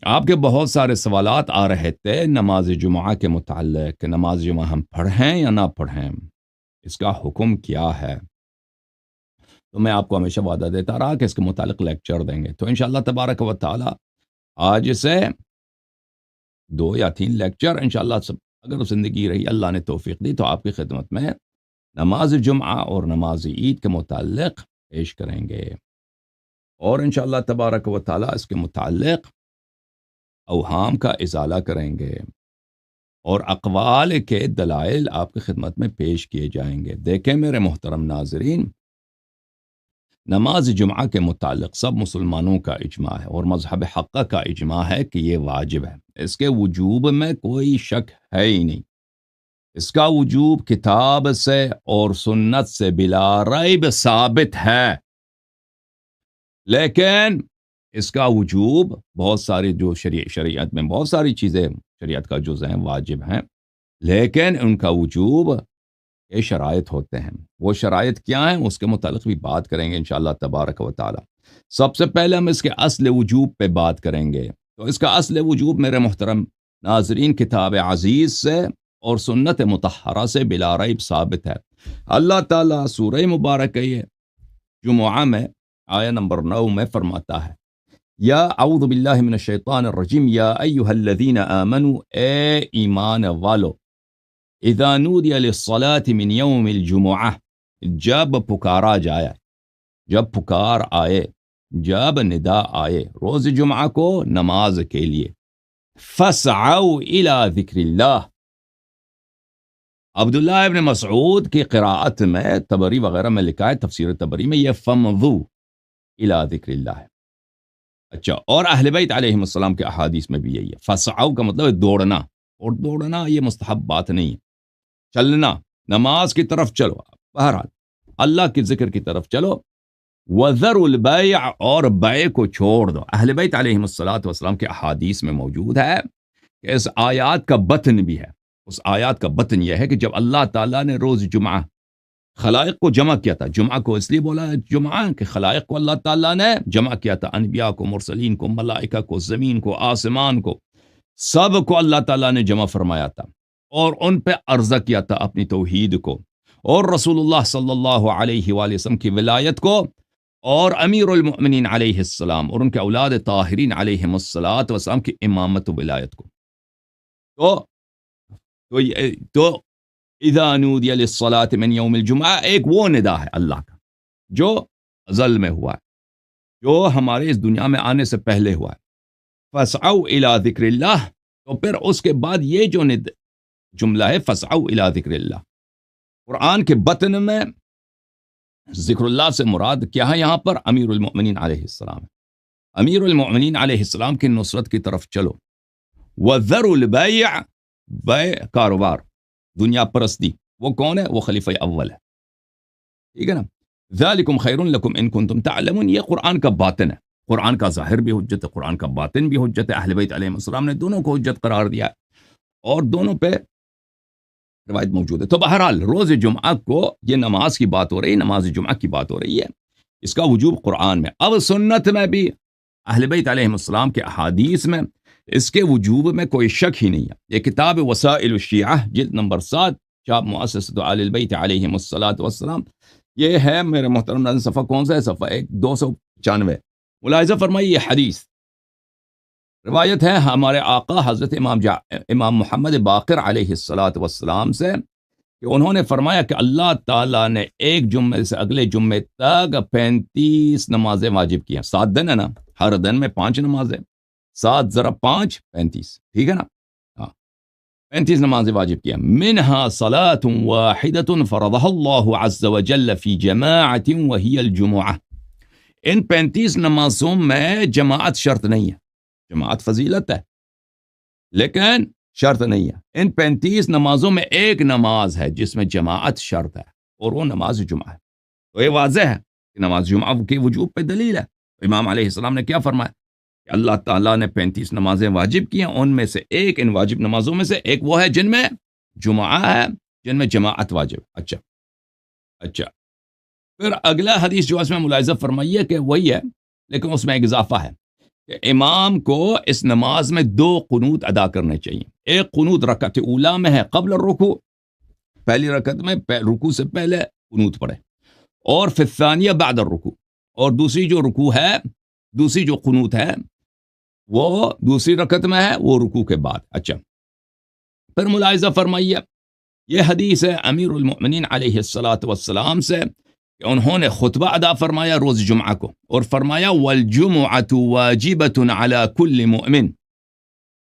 آپ کے بہت سارے سوالات آ رہے تھے نماز جمعہ کے متعلق کہ نماز جمعہ ہم پڑھیں یا نہ پڑھیں، اس کا حکم کیا ہے؟ تو میں آپ کو ہمیشہ وعدہ دیتا رہا کہ اس کے متعلق لیکچر دیں گے، تو انشاءاللہ تبارک و تعالی آج سے 2 یا 3 لیکچر انشاءاللہ سب اگر زندگی رہی، اللہ نے توفیق دی تو آپ کی خدمت میں نماز جمعہ اور نماز عید کے متعلق پیش کریں گے، اور انشاءاللہ تبارک و تعالی اس کے متعلق اوہام کا ازالہ کریں گے، اور اقوال کے دلائل آپ کی خدمت میں پیش کیے جائیں گے۔ دیکھیں میرے محترم ناظرین، نماز جمعہ کے متعلق سب مسلمانوں کا اجماع ہے اور مذہب حقہ کا اجماع ہے کہ یہ واجب ہے، اس کے وجوب میں کوئی شک ہے ہی نہیں۔ اس کا وجوب کتاب سے اور سنت سے بلا ریب ثابت ہے، لیکن اس کا وجوب بہت ساری جو شریعت میں بہت ساری چیزیں شریعت کا جز ہیں، واجب ہیں، لیکن ان کا وجوب کے شرائط ہوتے ہیں۔ وہ شرائط کیا ہیں اس کے متعلق بھی بات کریں گے انشاءاللہ تبارک و تعالی۔ سب سے پہلے ہم اس کے اصل وجوب پہ بات کریں گے، تو اس کا اصل وجوب میرے محترم ناظرین کتاب عزیز سے اور سنت مطہرہ سے بلا ریب ثابت ہے۔ اللہ تعالیٰ سورہ مبارکہ جمعہ میں آیہ نمبر 9 میں فرماتا ہے، یا اعوذ باللہ من الشیطان الرجیم، یا ایہا الذین آمنوا، اے ایمان والو، اذا نودی للصلاة من یوم الجمعہ، جب پکارا جائے، جب پکار آئے، جب ندا آئے روز جمعہ کو نماز کے لیے، فاسعوا الی ذکر اللہ۔ عبداللہ ابن مسعود کی قراءت میں طبری وغیرہ میں لکھا ہے، تفسیر طبری میں، یہ فمضوا الی ذکر اللہ ہے۔ اچھا، اور اہل بیت علیہم السلام کے احادیث میں بھی یہی ہے، فسعوا کا مطلب ہے دوڑنا، اور دوڑنا یہ مستحب بات نہیں ہے، چلنا، نماز کی طرف چلو، بہرحال اللہ کے ذکر کی طرف چلو۔ وَذَرُوا الْبَيْعَ، اور بیع کو چھوڑ دو۔ اہل بیت علیہم السلام کے احادیث میں موجود ہے کہ اس آیات کا بطن بھی ہے، اس آیات کا بطن یہ ہے کہ جب اللہ تعالیٰ نے روز جمعہ خلائق کو جمع کیا تھا، جمعہ کو اس لیے بولا ہے جمعہ کہ خلائق کو اللہ تعالیٰ نے جمع کیا تھا، انبیاء کو، مرسلین کو، ملائکہ کو، زمین کو، آسمان کو، سب کو اللہ تعالیٰ نے جمع فرمایا تھا اور ان پہ عرضہ کیا تھا اپنی توحید کو، اور رسول اللہ صلی اللہ علیہ وآلہ وسلم کی ولایت کو، اور امیر المؤمنین علیہ السلام اور ان کے اولاد طاہرین علیہم السلام کی امامت و ولایت کو۔ تو اذا نودی للصلاة من یوم الجمعہ ایک وہ ندا ہے اللہ کا جو ازل میں ہوا ہے، جو ہمارے اس دنیا میں آنے سے پہلے ہوا ہے، فاسعوا الی ذکر اللہ۔ تو پھر اس کے بعد یہ جو جملہ ہے فاسعوا الی ذکر اللہ، قرآن کے بطن میں ذکر اللہ سے مراد کیا ہے؟ یہاں پر امیر المؤمنین علیہ السلام ہے، امیر المؤمنین علیہ السلام کی نصرت کی طرف چلو۔ وَذَرُوا الْبَيْعَ، بیع کاروبار، دنیا پرستی، وہ کون ہے؟ وہ خلیفہ اول ہے، ٹھیک ہے نا؟ ذَلِكُمْ خَيْرٌ لَكُمْ إِن كُنتُمْ تَعْلَمُونَ، یہ قرآن کا باطن ہے، قرآن کا ظاہر بھی حجت ہے، قرآن کا باطن بھی حجت ہے، اہل بیت علیہ السلام نے دونوں کو حجت قرار دیا ہے اور دونوں پہ روایت موجود ہے۔ تو بہرحال روز جمعہ کو یہ نماز کی بات ہو رہی ہے، نماز جمعہ کی بات ہو رہی ہے، اس کا وجوب قرآن میں، اب سنت میں بھی اہل بیت علیہ السلام کے احادیث میں اس کے وجوب میں کوئی شک ہی نہیں ہے۔ یہ کتاب وسائل الشیعہ جلد نمبر 7 چاپ مؤسسۃ آل البیت علیہم السلام، یہ ہے میرے محترم ناظرین، صفحہ کون سا ہے؟ صفحہ 295۔ ملاحظہ فرمائیے، یہ حدیث روایت ہے ہمارے آقا حضرت امام محمد باقر علیہ السلام سے کہ انہوں نے فرمایا کہ اللہ تعالیٰ نے ایک جمعے سے اگلے جمعے تک 35 نمازیں واجب کی ہیں۔ 7 دن ہے نا، ہر دن میں 5 نمازیں، 7 ضرب 5 35، ٹھیک ہے نا؟ ہاں، 35 نمازیں واجب کی ہیں۔ منہا صلاۃ واحدۃ فرضها اللہ عز وجل فی جماعۃ وہی الجمعہ، ان 35 نمازوں میں جماعت شرط نہیں ہے، جماعت فضیلت ہے لیکن شرط نہیں ہے۔ ان 35 نمازوں میں ایک نماز ہے جس میں جماعت شرط ہے، اور وہ نماز جمعہ ہے۔ تو یہ واضح ہے کہ نماز جمعہ کے وجوب پہ دلیل ہے۔ امام علیہ السلام نے کیا فرمایا کہ اللہ تعالیٰ نے 35 نمازیں واجب کی ہیں، ان میں سے ایک، ان واجب نمازوں میں سے ایک وہ ہے جن میں جمعہ ہے، جن میں جماعت واجب۔ اچھا، پھر اگلا حدیث جو اس میں ملاحظہ فرمائیے کہ وہی ہے لیکن اس میں ایک اضافہ ہے کہ امام کو اس نماز میں 2 قنوت ادا کرنے چاہیے. ایک قنوت رکعت اولا میں ہے قبل الرکوع، پہلی رکعت میں رکوع سے پہلے قنوت پڑھے، اور فی الثانیہ بعد الرکوع، اور دوسری جو رکوع ہے، دوسری جو قنوت ہے وہ دوسری رکعت میں ہے، وہ رکوع کے بعد. اچھا، پھر ملاحظہ فرمائیے، یہ حدیث ہے امیر المؤمنین علیہ الصلاۃ والسلام سے کہ انہوں نے خطبہ ادا فرمایا روز جمعہ کو، اور فرمایا والجمعۃ واجبۃ علی کل مؤمن،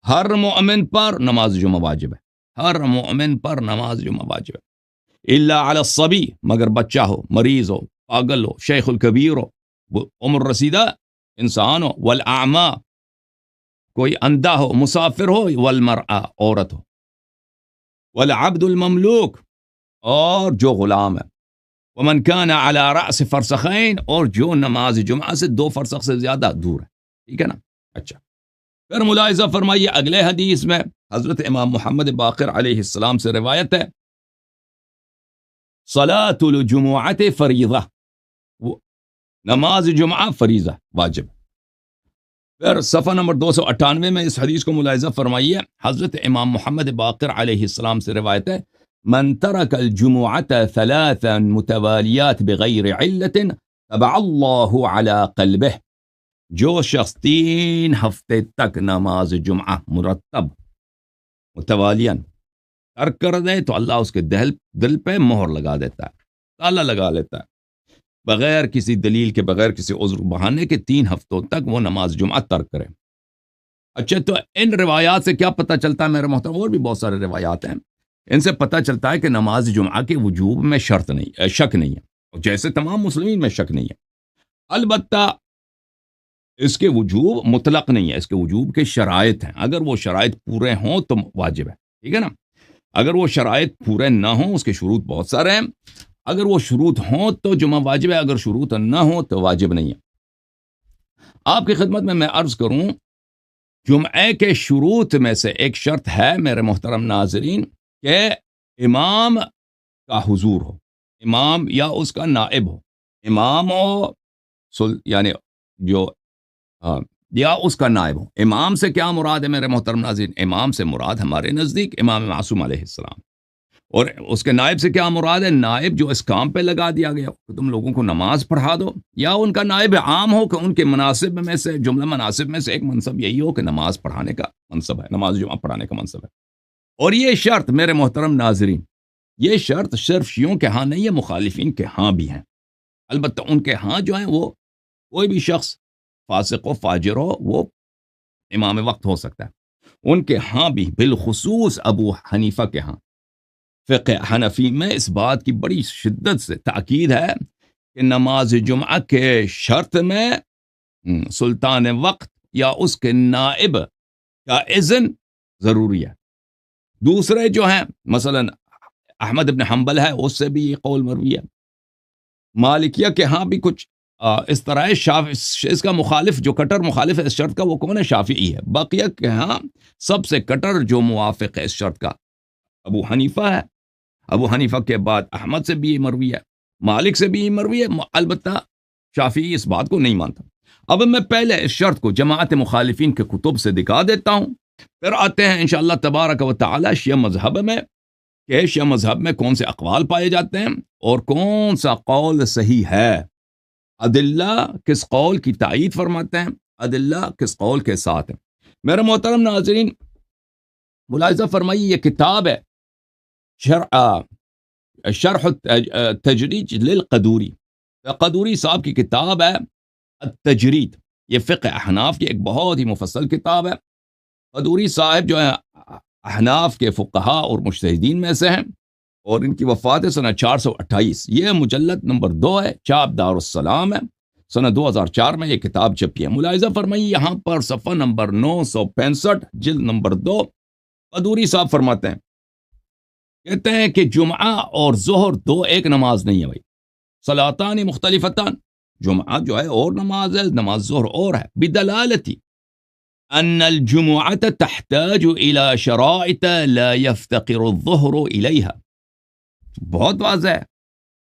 ہر مؤمن پر نماز جمعہ واجب ہے، ہر مؤمن پر نماز جمعہ واجب ہے، الا علی الصبی، مگر بچہ ہو، مریض ہو، پاگل ہو، شیخ الکبیر ہو، عمر رسیدہ انسان ہو، والاعمى، کوئی اندھا ہو، مسافر ہو، والمرأة، عورت ہو، والعبد المملوک، اور جو غلام ہے، ومن كان على رأس فرسخین، اور جو نماز جمعہ سے 2 فرسخ سے زیادہ دور ہے. ٹھیک ہے نا؟ اچھا، پھر ملاحظہ فرمائیے اگلے حدیث میں حضرت امام محمد باقر علیہ السلام سے روایت ہے، صلاۃ الجمعۃ فریضہ، نماز جمعہ فریضہ واجب. پھر صفحہ نمبر 298 میں اس حدیث کو ملاحظہ فرمائیے، حضرت امام محمد باقر علیہ السلام سے روایت ہے، من ترک الجمعۃ 3 متوالیات بغیر علت طبع اللہ علی قلبہ، جو شخص 3 ہفتے تک نماز جمعہ مرتب متوالیاً ترک کر دے تو اللہ اس کے دل پہ مہر لگا دیتا ہے، تالا لگا لیتا ہے، بغیر کسی دلیل کے، بغیر کسی عذر بہانے کے 3 ہفتوں تک وہ نماز جمعہ ترک کرے. اچھا، تو ان روایات سے کیا پتہ چلتا ہے میرے محترم؟ اور بھی بہت سارے روایات ہیں، ان سے پتہ چلتا ہے کہ نماز جمعہ کے وجوب میں شک نہیں ہے، جیسے تمام مسلمین میں شک نہیں ہے. البتہ اس کے وجوب مطلق نہیں ہے، اس کے وجوب کے شرائط ہیں، اگر وہ شرائط پورے ہوں تو واجب ہے. ٹھیک ہے نا؟ اگر وہ شرائط پورے نہ ہوں، اس کے شروط بہت سارے ہیں، اگر وہ شروط ہوں تو جمعہ واجب ہے، اگر شروط نہ ہوں تو واجب نہیں ہے. آپ کی خدمت میں عرض کروں، جمعے کے شروط میں سے ایک شرط ہے میرے محترم ناظرین کہ امام کا حضور ہو، امام یا اس کا نائب ہو، امام ہو یعنی جو یا اس کا نائب ہو. امام سے کیا مراد ہے میرے محترم ناظرین؟ امام سے مراد ہمارے نزدیک امام معصوم علیہ السلام، اور اس کے نائب سے کیا مراد ہے؟ نائب جو اس کام پہ لگا دیا گیا کہ تم لوگوں کو نماز پڑھا دو، یا ان کا نائب عام ہو کہ ان کے مناسب میں سے، جملہ مناسب میں سے ایک منصب یہی ہو کہ نماز پڑھانے کا منصب ہے، نماز جمعہ پڑھانے کا منصب ہے. اور یہ شرط میرے محترم ناظرین، یہ شرط صرف شیعوں کے ہاں نہیں ہے، مخالفین کے ہاں بھی ہیں. البتہ ان کے ہاں جو ہیں وہ کوئی بھی شخص فاسق و فاجر ہو وہ امام وقت ہو سکتا ہے. ان کے ہاں بھی، بالخصوص ابو حنیفہ کے ہاں، فقہ حنفی میں اس بات کی بڑی شدت سے تاکید ہے کہ نماز جمعہ کے شرط میں سلطان وقت یا اس کے نائب کا اذن ضروری ہے. دوسرے جو ہیں مثلا احمد بن حنبل ہے، اس سے بھی یہ قول مروی ہے. مالکیہ کے ہاں بھی کچھ اس طرح ہے. اس کا مخالف، جو کٹر مخالف ہے اس شرط کا، وہ کون ہے؟ شافعی ہے. بقیہ کے ہاں سب سے کٹر جو موافق ہے اس شرط کا ابو حنیفہ ہے. ابو حنیفہ کے بعد احمد سے بھی یہ مروی ہے، مالک سے بھی یہ مروی ہے. البتہ شافعی اس بات کو نہیں مانتا. اب میں پہلے اس شرط کو جماعت مخالفین کے کتب سے دکھا دیتا ہوں، پھر آتے ہیں انشاءاللہ تبارک و تعالی شیعہ مذہب میں، کہ شیعہ مذہب میں کون سے اقوال پائے جاتے ہیں اور کون سا قول صحیح ہے، ادلہ کس قول کی تائید فرماتے ہیں، ادلہ کس قول کے ساتھ ہیں. میرے محترم ناظرین ملاحظہ فرمائیے، یہ کتاب ہے شرح التجرید للقدوری، قدوری صاحب کی کتاب ہے التجرید. یہ فقہ احناف کی ایک بہت ہی مفصل کتاب ہے. قدوری صاحب جو ہے احناف کے فقہا اور مجتہدین میں سے ہیں، اور ان کی وفات ہے سنہ 428. یہ مجلد نمبر 2 ہے، چاپ دارالسلام ہے، سنہ 2004 میں یہ کتاب چھپی ہے. ملاحظہ فرمائیے یہاں پر صفحہ نمبر 965 جلد نمبر 2، قدوری صاحب فرماتے ہیں، کہتے ہیں کہ جمعہ اور ظہر دو ایک نماز نہیں ہے بھائی، صلاتان مختلفتان، جمعہ جو ہے اور نماز ہے، نماز ظہر اور ہے. بدلالتی ان الجمعۃ تحتاج الى شرائط لا يفتقر الظہر الیہا. بہت واضح ہے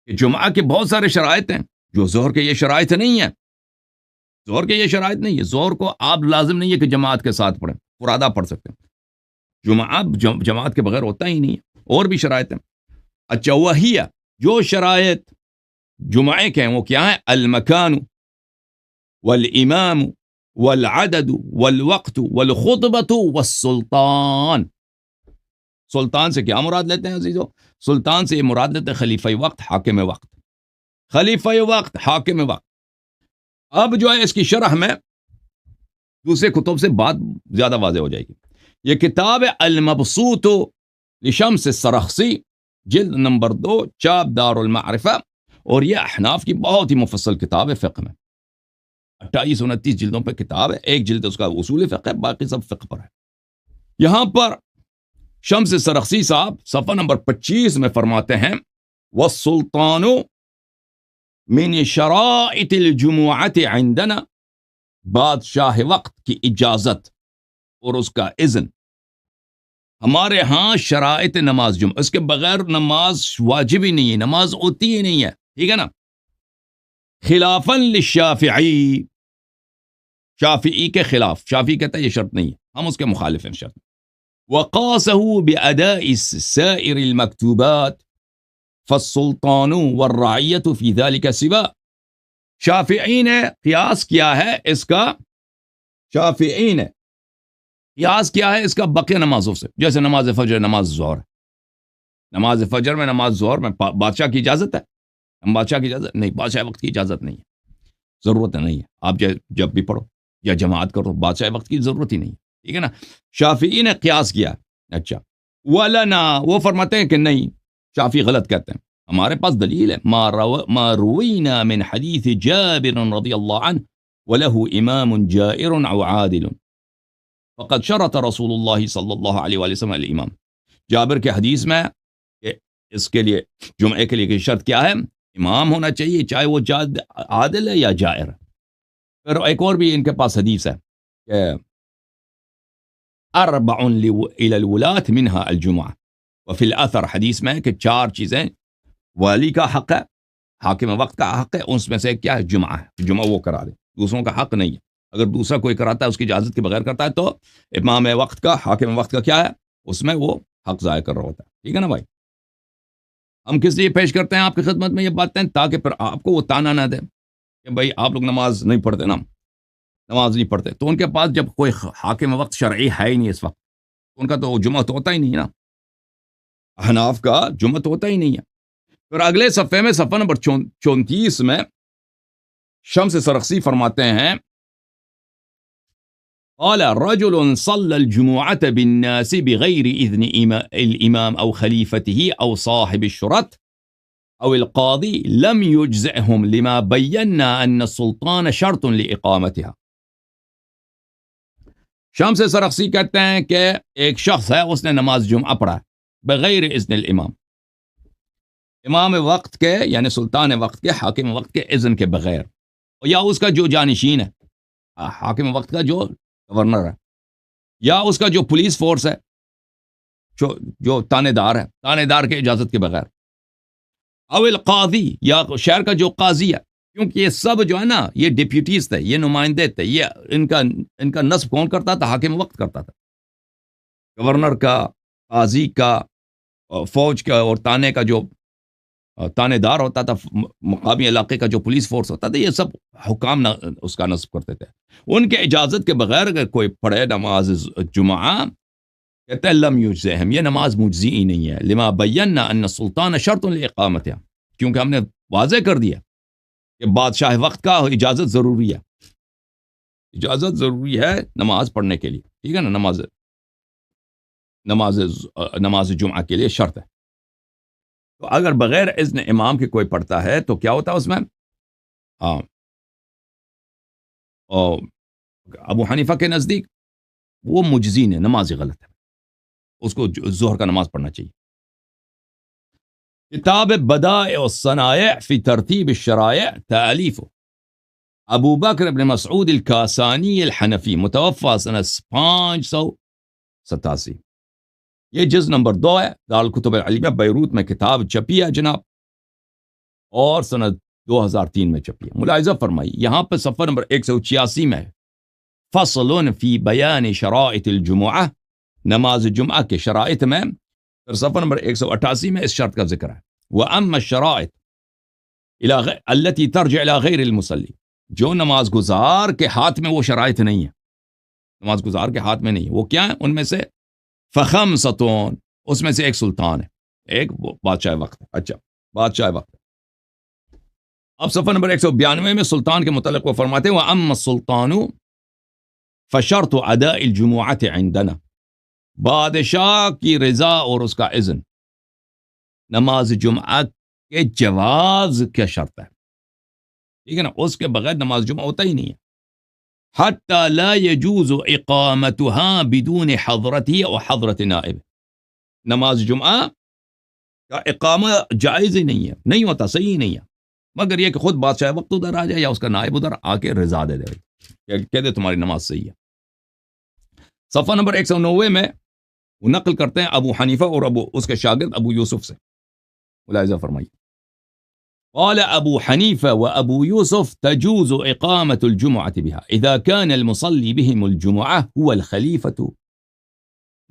کہ جمعہ کے بہت سارے شرائط ہیں جو ظہر کے یہ شرائط نہیں ہیں. ظہر کے یہ شرائط نہیں ہے. ظہر کو آپ لازم نہیں ہے کہ جماعت کے ساتھ پڑھیں, فرادہ پڑھ سکتے ہیں. جماعت کے بغیر ہوتا ہی نہیں ہے, اور بھی شرائط ہیں. اچھا, وہی جو شرائط جمعے کے ہیں وہ کیا ہیں؟ المکان والامام والعدد والوقت والخطبۃ والسلطان. سلطان سے کیا مراد لیتے ہیں عزیزو؟ سلطان سے یہ مراد لیتے ہیں خلیفہ وقت, حاکم وقت. خلیفہ وقت, حاکم وقت. اب جو ہے اس کی شرح میں دوسرے کتب سے بات زیادہ واضح ہو جائے گی. یہ کتاب المبسوط لشمس السرخسی, جلد نمبر 2, چاپ دار المعرفہ, اور یہ احناف کی بہت ہی مفصل کتاب ہے فقہ میں. 28-29 جلدوں پہ کتاب ہے. ایک جلد اس کا اصول فقہ ہے, باقی سب فقہ پر ہے. یہاں پر شمس سرخسی صاحب صفحہ نمبر 25 میں فرماتے ہیں والسلطان من شرائط الجمعۃ عندنا, بادشاہ وقت کی اجازت اور اس کا اذن ہمارے ہاں شرائط نماز جمعہ, اس کے بغیر نماز واجب ہی نہیں ہے, نماز ہوتی ہی نہیں ہے. ٹھیک ہے نا؟ خلافاً للشافعی, شافعی کے خلاف. شافعی کہتا ہے یہ شرط نہیں ہے, ہم اس کے مخالف ہیں شرط. وقاسه بأداء سائر المكتوبات فالسلطان والرعیت فی ذلك سوا. شافعی نے قیاس کیا ہے اس کا, شافعی نے قیاس کیا ہے اس کا بقیہ نمازوں سے. جیسے نماز فجر, نماز ظہر. نماز فجر میں, نماز ظہر میں بادشاہ کی اجازت ہے؟ بادشاہ کی اجازت نہیں, بادشاہ وقت کی اجازت نہیں ہے, ضرورت نہیں ہے. آپ جب بھی پڑھو یا جماعت کرو, بادشاہ وقت کی ضرورت ہی نہیں ہے. ٹھیک ہے نا؟ شافعی نے قیاس کیا. اچھا, ولنا, وہ فرماتے ہیں کہ نہیں, شافعی غلط کہتے ہیں. ہمارے پاس دلیل ہے, ما روینا من حدیث جابر رضی اللہ عنہ وله امام جائر او عادل فقد شرط رسول اللہ صلی اللہ علیہ وآلہ وسلم الامام. جابر کے حدیث میں کہ اس کے لیے جمعے کے لیے شرط کیا ہے؟ امام ہونا چاہیے, چاہے وہ عادل ہے یا جائر. پھر ایک اور بھی ان کے پاس حدیث ہے کہ اربع الى الولاة منها الجمعہ, وفی الاثر حدیث میں کہ 4 چیزیں والی کا حق ہے, حاکم وقت کا حق ہے, اس میں سے کیا ہے؟ جمعہ ہے. جمعہ وہ کرا دے, دوسروں کا حق نہیں ہے. اگر دوسرا کوئی کراتا ہے اس کی اجازت کے بغیر کرتا ہے تو امام وقت کا, حاکم وقت کا کیا ہے؟ اس میں وہ حق ضائع کر رہا ہوتا ہے. ٹھیک ہے نا بھائی؟ ہم کس لیے پیش کرتے ہیں آپ کی خدمت میں یہ باتیں؟ تاکہ پھر آپ کو وہ تانا نہ دے کہ بھائی آپ لوگ نماز نہیں پڑھتے نا, نماز نہیں پڑھتے. تو ان کے پاس جب کوئی حاکم وقت شرعی ہے ہی نہیں اس وقت, ان کا تو جمعہ تو ہوتا ہی نہیں نا. احناف کا جمعہ تو ہوتا ہی نہیں ہے. پھر اگلے صفحے میں, صفحہ نمبر 34 میں شمس سرخسی فرماتے ہیں قال رجل صلى الجمعة بالناس بغير إذن الإمام أو خليفته أو صاحب الشرط أو القاضي لم يجزئهم لما بينا أن السلطان شرط لإقامتها. شمس سرخسی کہتے ہیں کہ ایک شخص ہے, اس نے نماز جمعہ پڑھا بغیر اذن الامام, امام وقت کے یعنی سلطان وقت کے, حاکم وقت کے اذن کے بغیر, یا اس کا جو جانشین ہے, حاکم وقت کا جو گورنر ہے, یا اس کا جو پولیس فورس ہے, جو تانے دار ہے, تانے دار کے اجازت کے بغیر, او القاضی, یا شہر کا جو قاضی ہے. کیونکہ یہ سب جو ہے نا, یہ ڈپیوٹیز تھے, یہ نمائندے تھے, یہ ان کا نصب کون کرتا تھا؟ حاکم وقت کرتا تھا. گورنر کا, قاضی کا, فوج کا اور تانے کا جو تانے دار ہوتا تھا, مقامی علاقے کا جو پولیس فورس ہوتا تھا, یہ سب حکام اس کا نصب کرتے تھے. ان کے اجازت کے بغیر اگر کوئی پڑھے نماز جمعہ, کہتے ہیں لم یجزئہم, یہ نماز مجزی ہی نہیں ہے. لما بینا ان السلطان شرط لإقامتها, کیونکہ ہم نے واضح کر دیا کہ بادشاہ وقت کا اجازت ضروری ہے, اجازت ضروری ہے نماز پڑھنے کے لیے. ٹھیک ہے نا؟ نماز جمعہ کے لیے شرط ہے. تو اگر بغیر اذن امام کے کوئی پڑھتا ہے تو کیا ہوتا ہے اس میں؟ ہاں, ابو حنیفہ کے نزدیک وہ مجزی نے, نماز غلط ہے, اس کو ظہر کا نماز پڑھنا چاہیے. کتاب بدائع الصنائع فی ترتیب الشرائع, تالیف ابو بکر ابن مسعود الکاسانی الحنفی, متوفی سنہ 587. یہ جز نمبر 2 ہے, دارالکتب العلمیہ بیروت میں کتاب چھپی ہے جناب, اور سنہ 2003 میں چھپی ہے. ملاحظہ فرمائی یہاں پہ صفحہ نمبر 186 میں ہے فصل فی بیان شرائط الجمعہ، نماز جمعہ کے شرائط میں. پھر صفحہ نمبر 188 میں اس شرط کا ذکر ہے وَأَمَّا الشَّرَائِطُ التي ترجع الى غیر المصلی، جو نماز گزار کے ہاتھ میں وہ شرائط نہیں ہے، نماز گزار کے ہاتھ میں نہیں ہے، وہ کیا ہے؟ ان میں سے فخمسۃ، اس میں سے ایک سلطان ہے، ایک بادشاہ وقت ہے. اچھا بادشاہ وقت ہے. اب صفحہ نمبر 192 میں سلطان کے متعلق وہ فرماتے ہیں وَأَمَّا السُّلْطَانُ فَشَرْطُ أَدَاءِ الْجُمُعَةِ عِنْدَنَا، بادشاہ کی رضا اور اس کا اذن نماز جمعہ کے جواز کا شرط ہے. ٹھیک ہے نا، اس کے بغیر نماز جمعہ ہوتا ہی نہیں ہے. حتی لا يجوز اقامتها بدون حضرته او حضرت نائب، نماز جمعہ کا اقامہ جائز ہی نہیں ہے، نہیں ہوتا، صحیح ہی نہیں ہے، مگر یہ کہ خود بادشاہ وقت ادھر آ جائے یا اس کا نائب ادھر آ کے رضا دے دے، کہہ دے تمہاری نماز صحیح ہے. صفحہ نمبر 190 میں وہ نقل کرتے ہیں ابو حنیفہ اور اس کے شاگرد ابو یوسف سے. ملاحظہ فرمائیے قال ابو حنیفہ و ابو یوسف تجوز اقامت الجمعة بها اذا كان المصلی بهم الجمعة هو الخلیفة.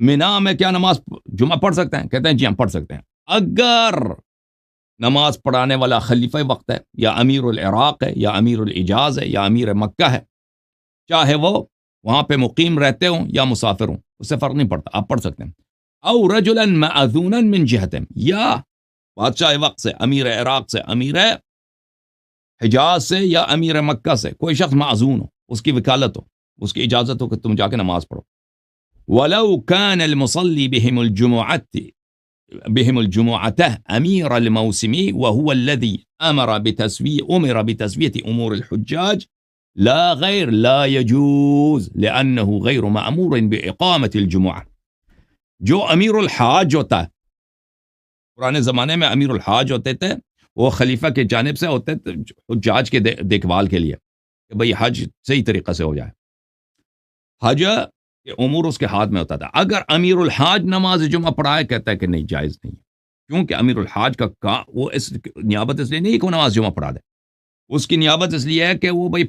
منا میں کیا نماز جمعہ پڑھ سکتے ہیں؟ کہتے ہیں جی ہم پڑھ سکتے ہیں اگر نماز پڑھانے والا خلیفہ وقت ہے یا امیر العراق ہے یا امیر الحجاز ہے یا امیر مکہ ہے، چاہے وہ وہاں پہ مقیم رہتے ہوں یا مسافر ہوں، اس سے فرق نہیں پڑتا، آپ پڑھ سکتے ہیں. او رجلا مأذونا من جہتهم، یا بادشاہ وقت سے، امیر عراق سے، امیر حجاز سے یا امیر مکہ سے کوئی شخص معذون ہو، اس کی وکالت ہو، اس کی اجازت ہو کہ تم جا کے نماز پڑھو. ولو كان المصلي بهم الجمعة امير الموسم وهو الذي امر بتسوية امور الحجاج لا غير لا يجوز لانه غير مأمور باقامة الجمعة. جو امیر الحاج ہوتا ہے، پرانے زمانے میں امیر الحاج ہوتے تھے، وہ خلیفہ کے جانب سے ہوتے تھے حجاج کے دیکھ بھال کے لیے کہ بھئی حج صحیح طریقہ سے ہو جائے. حج کہ امور اس کے ہاتھ میں ہوتا تھا. اگر امیر الحاج نماز جمعہ پڑھائے، کہتا ہے کہ نہیں، جائز نہیں، کیونکہ امیر الحاج کا وہ اس نیابت اس لیے نہیں کہ وہ نماز جمعہ پڑھا دے، اس کی نیابت اس لیے ہے کہ وہ بھائی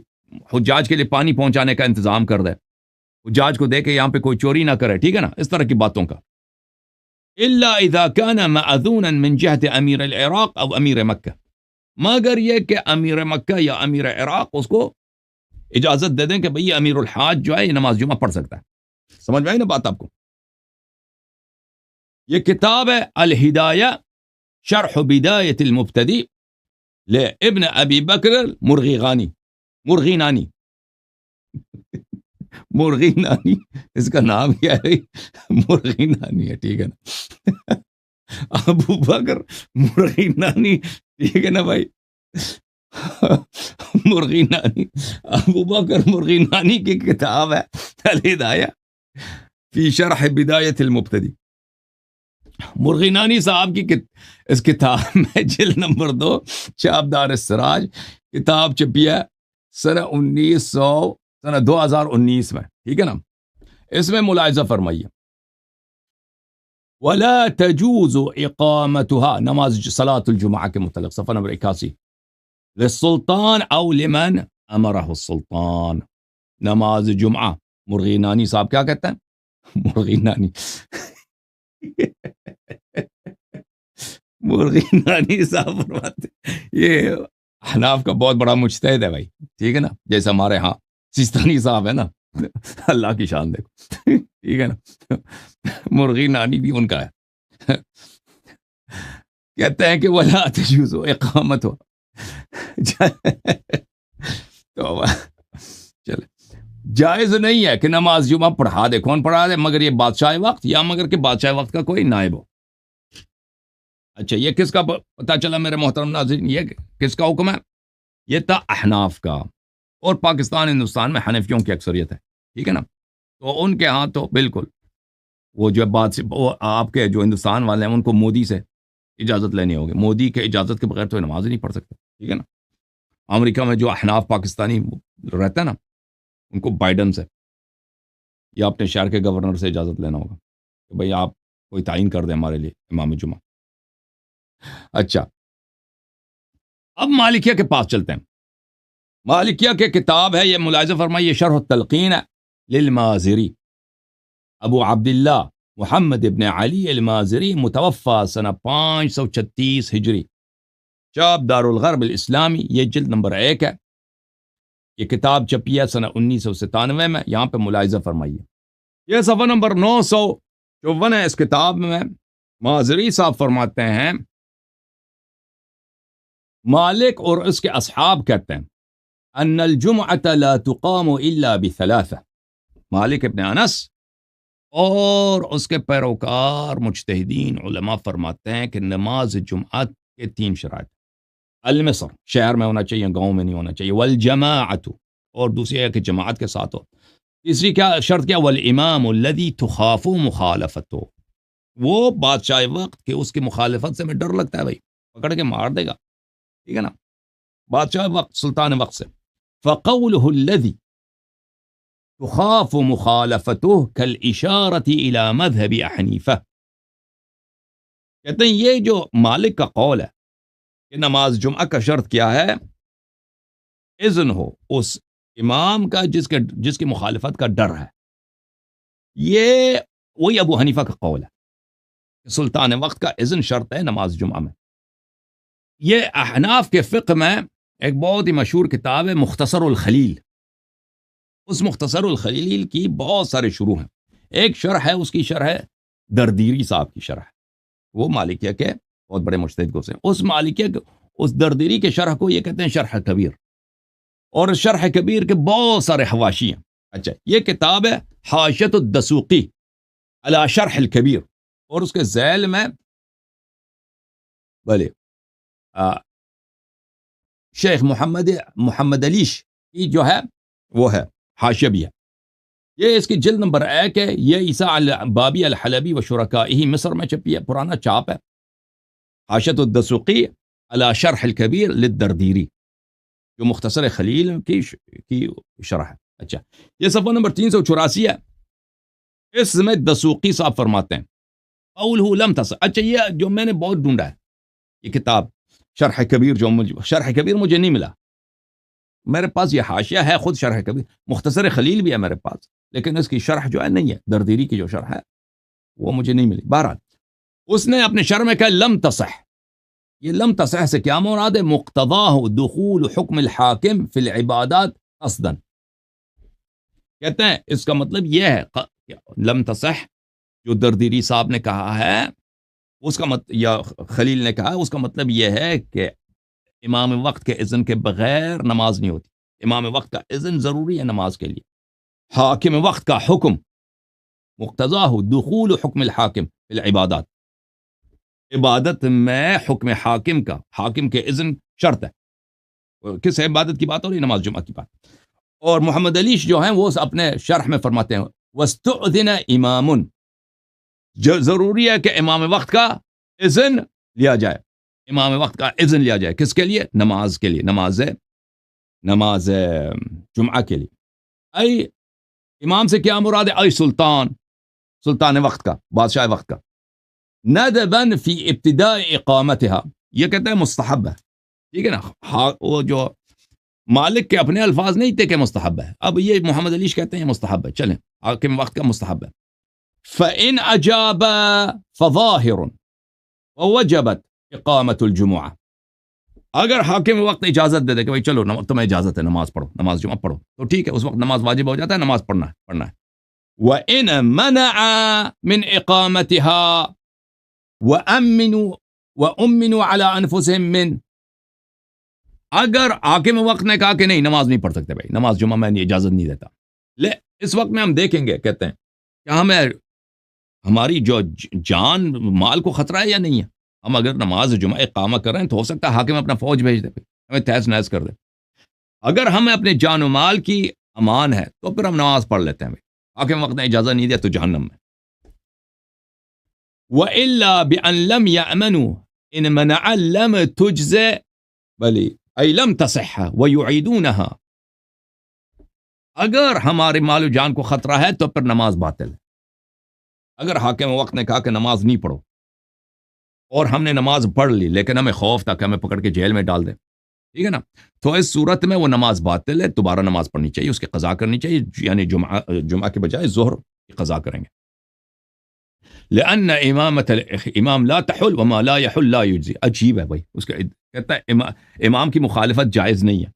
حجاج کے لیے پانی پہنچانے کا انتظام کر دے، حجاج کو دے کے یہاں پہ کوئی چوری نہ کرے، ٹھیک ہے نا، اس طرح کی باتوں کا. الا اذا كان مأذونا من جهة امیر العراق او امیر مکہ، مگر یہ کہ امیر مکہ یا امیر عراق اس کو اجازت دے دیں کہ بھئی امیر الحاج جو ہے یہ نماز جمعہ پڑھ سکتا ہے. سمجھ میں آئی نا بات آپ کو؟ یہ کتاب ہے الہدایہ شرح بدایت المبتدی لابن ابی بکر مرغینانی اس کا نام کیا ہے؟ مرغینانی ہے، ٹھیک ہے نا. ابو بکر مرغینانی، ٹھیک ہے نا بھائی، مرغینانی، ابو بکر مرغینانی کی کتاب ہے الہدایہ فی شرح بدایت المبتدی. مرغینانی صاحب کی اس کتاب میں جلد نمبر 2 چاپدار السراج، کتاب چھپی ہے سنہ 2019 میں، ٹھیک ہے نا. اس میں ملاحظہ فرمائیے ولا تجوز اقامتها، نماز صلاۃ الجمعہ کے متعلق صفحہ نمبر 81 للسلطان او لمن امرہ السلطان. نماز جمعہ مرغینانی صاحب کیا کہتے ہیں؟ مرغینانی مرغینانی صاحب فرماتے یہ احناف کا بہت بڑا مجتہد ہے بھائی، ٹھیک ہے نا، جیسے ہمارے ہاں سیستانی صاحب ہے نا، اللہ کی شان دیکھو، ٹھیک ہے نا، مرغینانی بھی ان کا ہے. کہتے ہیں کہ ولا تجوز اقامت ہو چلے جائز نہیں ہے کہ نماز جمعہ پڑھا دے. کون پڑھا دے؟ مگر یہ بادشاہ وقت یا مگر کہ بادشاہ وقت کا کوئی نائب ہو. اچھا یہ کس کا پتہ چلا میرے محترم ناظرین؟ یہ کس کا حکم ہے؟ یہ تھا احناف کا، اور پاکستان ہندوستان میں حنفیوں کی اکثریت ہے، ٹھیک ہے نا. تو ان کے ہاں تو بالکل وہ جو بات وہ آپ کے جو ہندوستان والے ہیں ان کو مودی سے اجازت لینی ہوگی، مودی کے اجازت کے بغیر تو نماز ہی نہیں پڑھ سکتے، ٹھیک ہے نا. امریکہ میں جو احناف پاکستانی رہتا ہے نا، ان کو بائیڈن سے یا اپنے شہر کے گورنر سے اجازت لینا ہوگا کہ بھئی آپ کوئی تعین کر دیں ہمارے لیے امام جمعہ. اچھا اب مالکیہ کے پاس چلتے ہیں. مالکیہ کے کتاب ہے یہ، ملاحظہ فرمائیے، شرح التلقین للمازری، ابو عبداللہ محمد ابن علی المازری، متوفى سنہ 536 ہجری، چاپ دار الغرب الاسلامی، یہ جلد نمبر 1 ہے. یہ کتاب چھپی ہے سنہ 1997 میں. یہاں پہ ملاحظہ فرمائیے، یہ صفحہ نمبر 954 ہے. اس کتاب میں مازری صاحب فرماتے ہیں، مالک اور اس کے اصحاب کہتے ہیں ان الجمعة لا تقام الا بثلاثة. مالک ابن انس اور اس کے پیروکار مجتہدین علماء فرماتے ہیں کہ نماز جمعہ کے 3 شرائط: المصر، شہر میں ہونا چاہیے، گاؤں میں نہیں ہونا چاہیے، والجماعت، اور دوسری ہے کہ جماعت کے ساتھ ہو. تیسری کیا شرط؟ کیا؟ والامام الذي تخاف مخالفته، وہ بادشاہ وقت کہ اس کی مخالفت سے میں ڈر لگتا ہے، بھائی پکڑ کے مار دے گا، ٹھیک ہے نا، بادشاہ وقت، سلطان وقت سے. فقوله الذي تخاف مخالفته كالاشارة الى مذهب حنیفہ. کہتے ہیں یہ جو مالک کا قول ہے کہ نماز جمعہ کا شرط کیا ہے؟ اذن ہو اس امام کا جس کی مخالفت کا ڈر ہے. یہ وہی ابو حنیفہ کا قول ہے کہ سلطان وقت کا اذن شرط ہے نماز جمعہ میں. یہ احناف کے فقہ میں ایک بہت ہی مشہور کتاب ہے مختصر الخلیل. اس مختصر الخلیل کی بہت سارے شروح ہیں. ایک شرح ہے، اس کی شرح ہے دردیری صاحب کی شرح، وہ مالکیہ کے بہت بڑے مجتہد کو سے. اس مالکیہ کے اس دردیری کے شرح کو یہ کہتے ہیں شرح کبیر، اور شرح کبیر کے بہت سارے حواشی ہیں. اچھا، یہ کتاب ہے حاشیۃ الدسوقی علی شرح الکبیر، اور اس کے ذیل میں بلے شیخ محمد علیش کی جو ہے وہ ہے حاشیہ بھی ہے. یہ اس کی جلد نمبر 1 ہے. یہ عیسیٰ البابی الحلبی و شرکائہ مصر میں چھپی ہے، پرانا چاپ ہے. حاشیۃ الدسوقی علی شرح الکبیر للدردیری، جو مختصر خلیل کی شرح ہے. اچھا، یہ صفحہ نمبر 384 ہے. اس میں دسوقی صاحب فرماتے ہیں قولہ لم تصح. اچھا، یہ جو میں نے بہت ڈھونڈا ہے یہ کتاب شرح کبیر، جو شرح کبیر مجھے نہیں ملا. میرے پاس یہ حاشیہ ہے خود شرح کبیر، مختصر خلیل بھی ہے میرے پاس، لیکن اس کی شرح جو ہے نہیں ہے، دردیری کی جو شرح ہے وہ مجھے نہیں ملی. بہرحال اس نے اپنے شرح میں کہا لم تصح. یہ لم تصح سے کیا مراد ہے؟ مقتضاہ دخول حکم الحاکم فی العبادات قصدا. کہتے ہیں اس کا مطلب یہ ہے لم تصح جو دردیری صاحب نے کہا ہے، اس کا یا خلیل نے کہا، اس کا مطلب یہ ہے کہ امام وقت کے اذن کے بغیر نماز نہیں ہوتی. امام وقت کا اذن ضروری ہے نماز کے لیے. حاکم وقت کا حکم مقتضاہ دخول حکم الحاکم فی العبادات، عبادت میں حکم حاکم کے اذن شرط ہے. کس عبادت کی بات ہو رہی؟ نماز جمعہ کی بات. اور محمد علیش جو ہیں وہ اپنے شرح میں فرماتے ہیں وَاسْتُؤْذِنَ امام، ضروری ہے کہ امام وقت کا اذن لیا جائے. امام وقت کا اذن لیا جائے کس کے لیے؟ نماز کے لیے، نماز جمعہ کے لیے. ای امام سے کیا مراد ہے؟ ای سلطان وقت کا، بادشاہ وقت کا. ندباً فی ابتداء اقامتها، یہ کہتا ہے مستحب ہے، ٹھیک ہے نا. وہ جو مالک کے اپنے الفاظ نہیں تھے کہ مستحب ہے، اب یہ محمد علیش کہتے ہیں مستحب ہے. چلیں، حاکم وقت کا مستحب ہے. فَإِنْ أَجَابَ فَظَاهِرٌ وَوَجَبَتْ اقامت الجمعہ. اگر حاکم وقت اجازت دے دے کہ بھائی چلو تمہیں اجازت ہے نماز پڑھو، نماز جمعہ پڑھو، تو ٹھیک ہے، اس وقت نماز واجب ہو جاتا ہے، نماز پڑھنا ہے. وَإِنْ مَنَعَ مِنْ إِقَامَتِهَا وَأُمِّنُوا عَلَىٰ أَنفُسِهِمْ مِنْ، اگر حاکم وقت نے کہا کہ نہیں نماز نہیں پڑھ سکتے بھائی، نماز جمعہ میں اجازت نہیں دیتا، اس وقت میں ہم دیکھیں گے، کہتے ہیں کہ ہماری جو جان مال کو خطرہ ہے یا نہیں ہے. ہم اگر نماز جمعہ اقامہ کر رہے ہیں تو ہو سکتا ہے حاکم اپنا فوج بھیج دے، ہمیں تہس نہس کر دے. اگر ہمیں اپنے جان و مال کی امان ہے تو پھر ہم نماز پڑھ لیتے ہیں. حاکم وقت نے اجازت نہیں دیا تو جہنم میں. وَإِلَّا بِأَن لَمْ يَأْمَنُوا إِن مَنَعَ لَمْ تُجْزَ بلی أي لم تصح ويعيدونها. اگر ہمارے مال و جان کو خطرہ ہے تو پھر نماز باطل ہے. اگر حاکم وقت نے کہا کہ نماز نہیں پڑھو اور ہم نے نماز پڑھ لی لیکن ہمیں خوف تھا کہ ہمیں پکڑ کے جیل میں ڈال دیں، ٹھیک ہے نا. تو اس صورت میں وہ نماز باطل ہے, دوبارہ نماز پڑھنی چاہیے, اس کی قضا کرنی چاہیے, یعنی جمعہ کے بجائے ظہر کی قضا کریں گے. لأن امامت الامام لا تحل وما لا يحل لا يجزي. عجیب ہے بھائی, اس کا کہتا ہے امام کی مخالفت جائز نہیں ہے,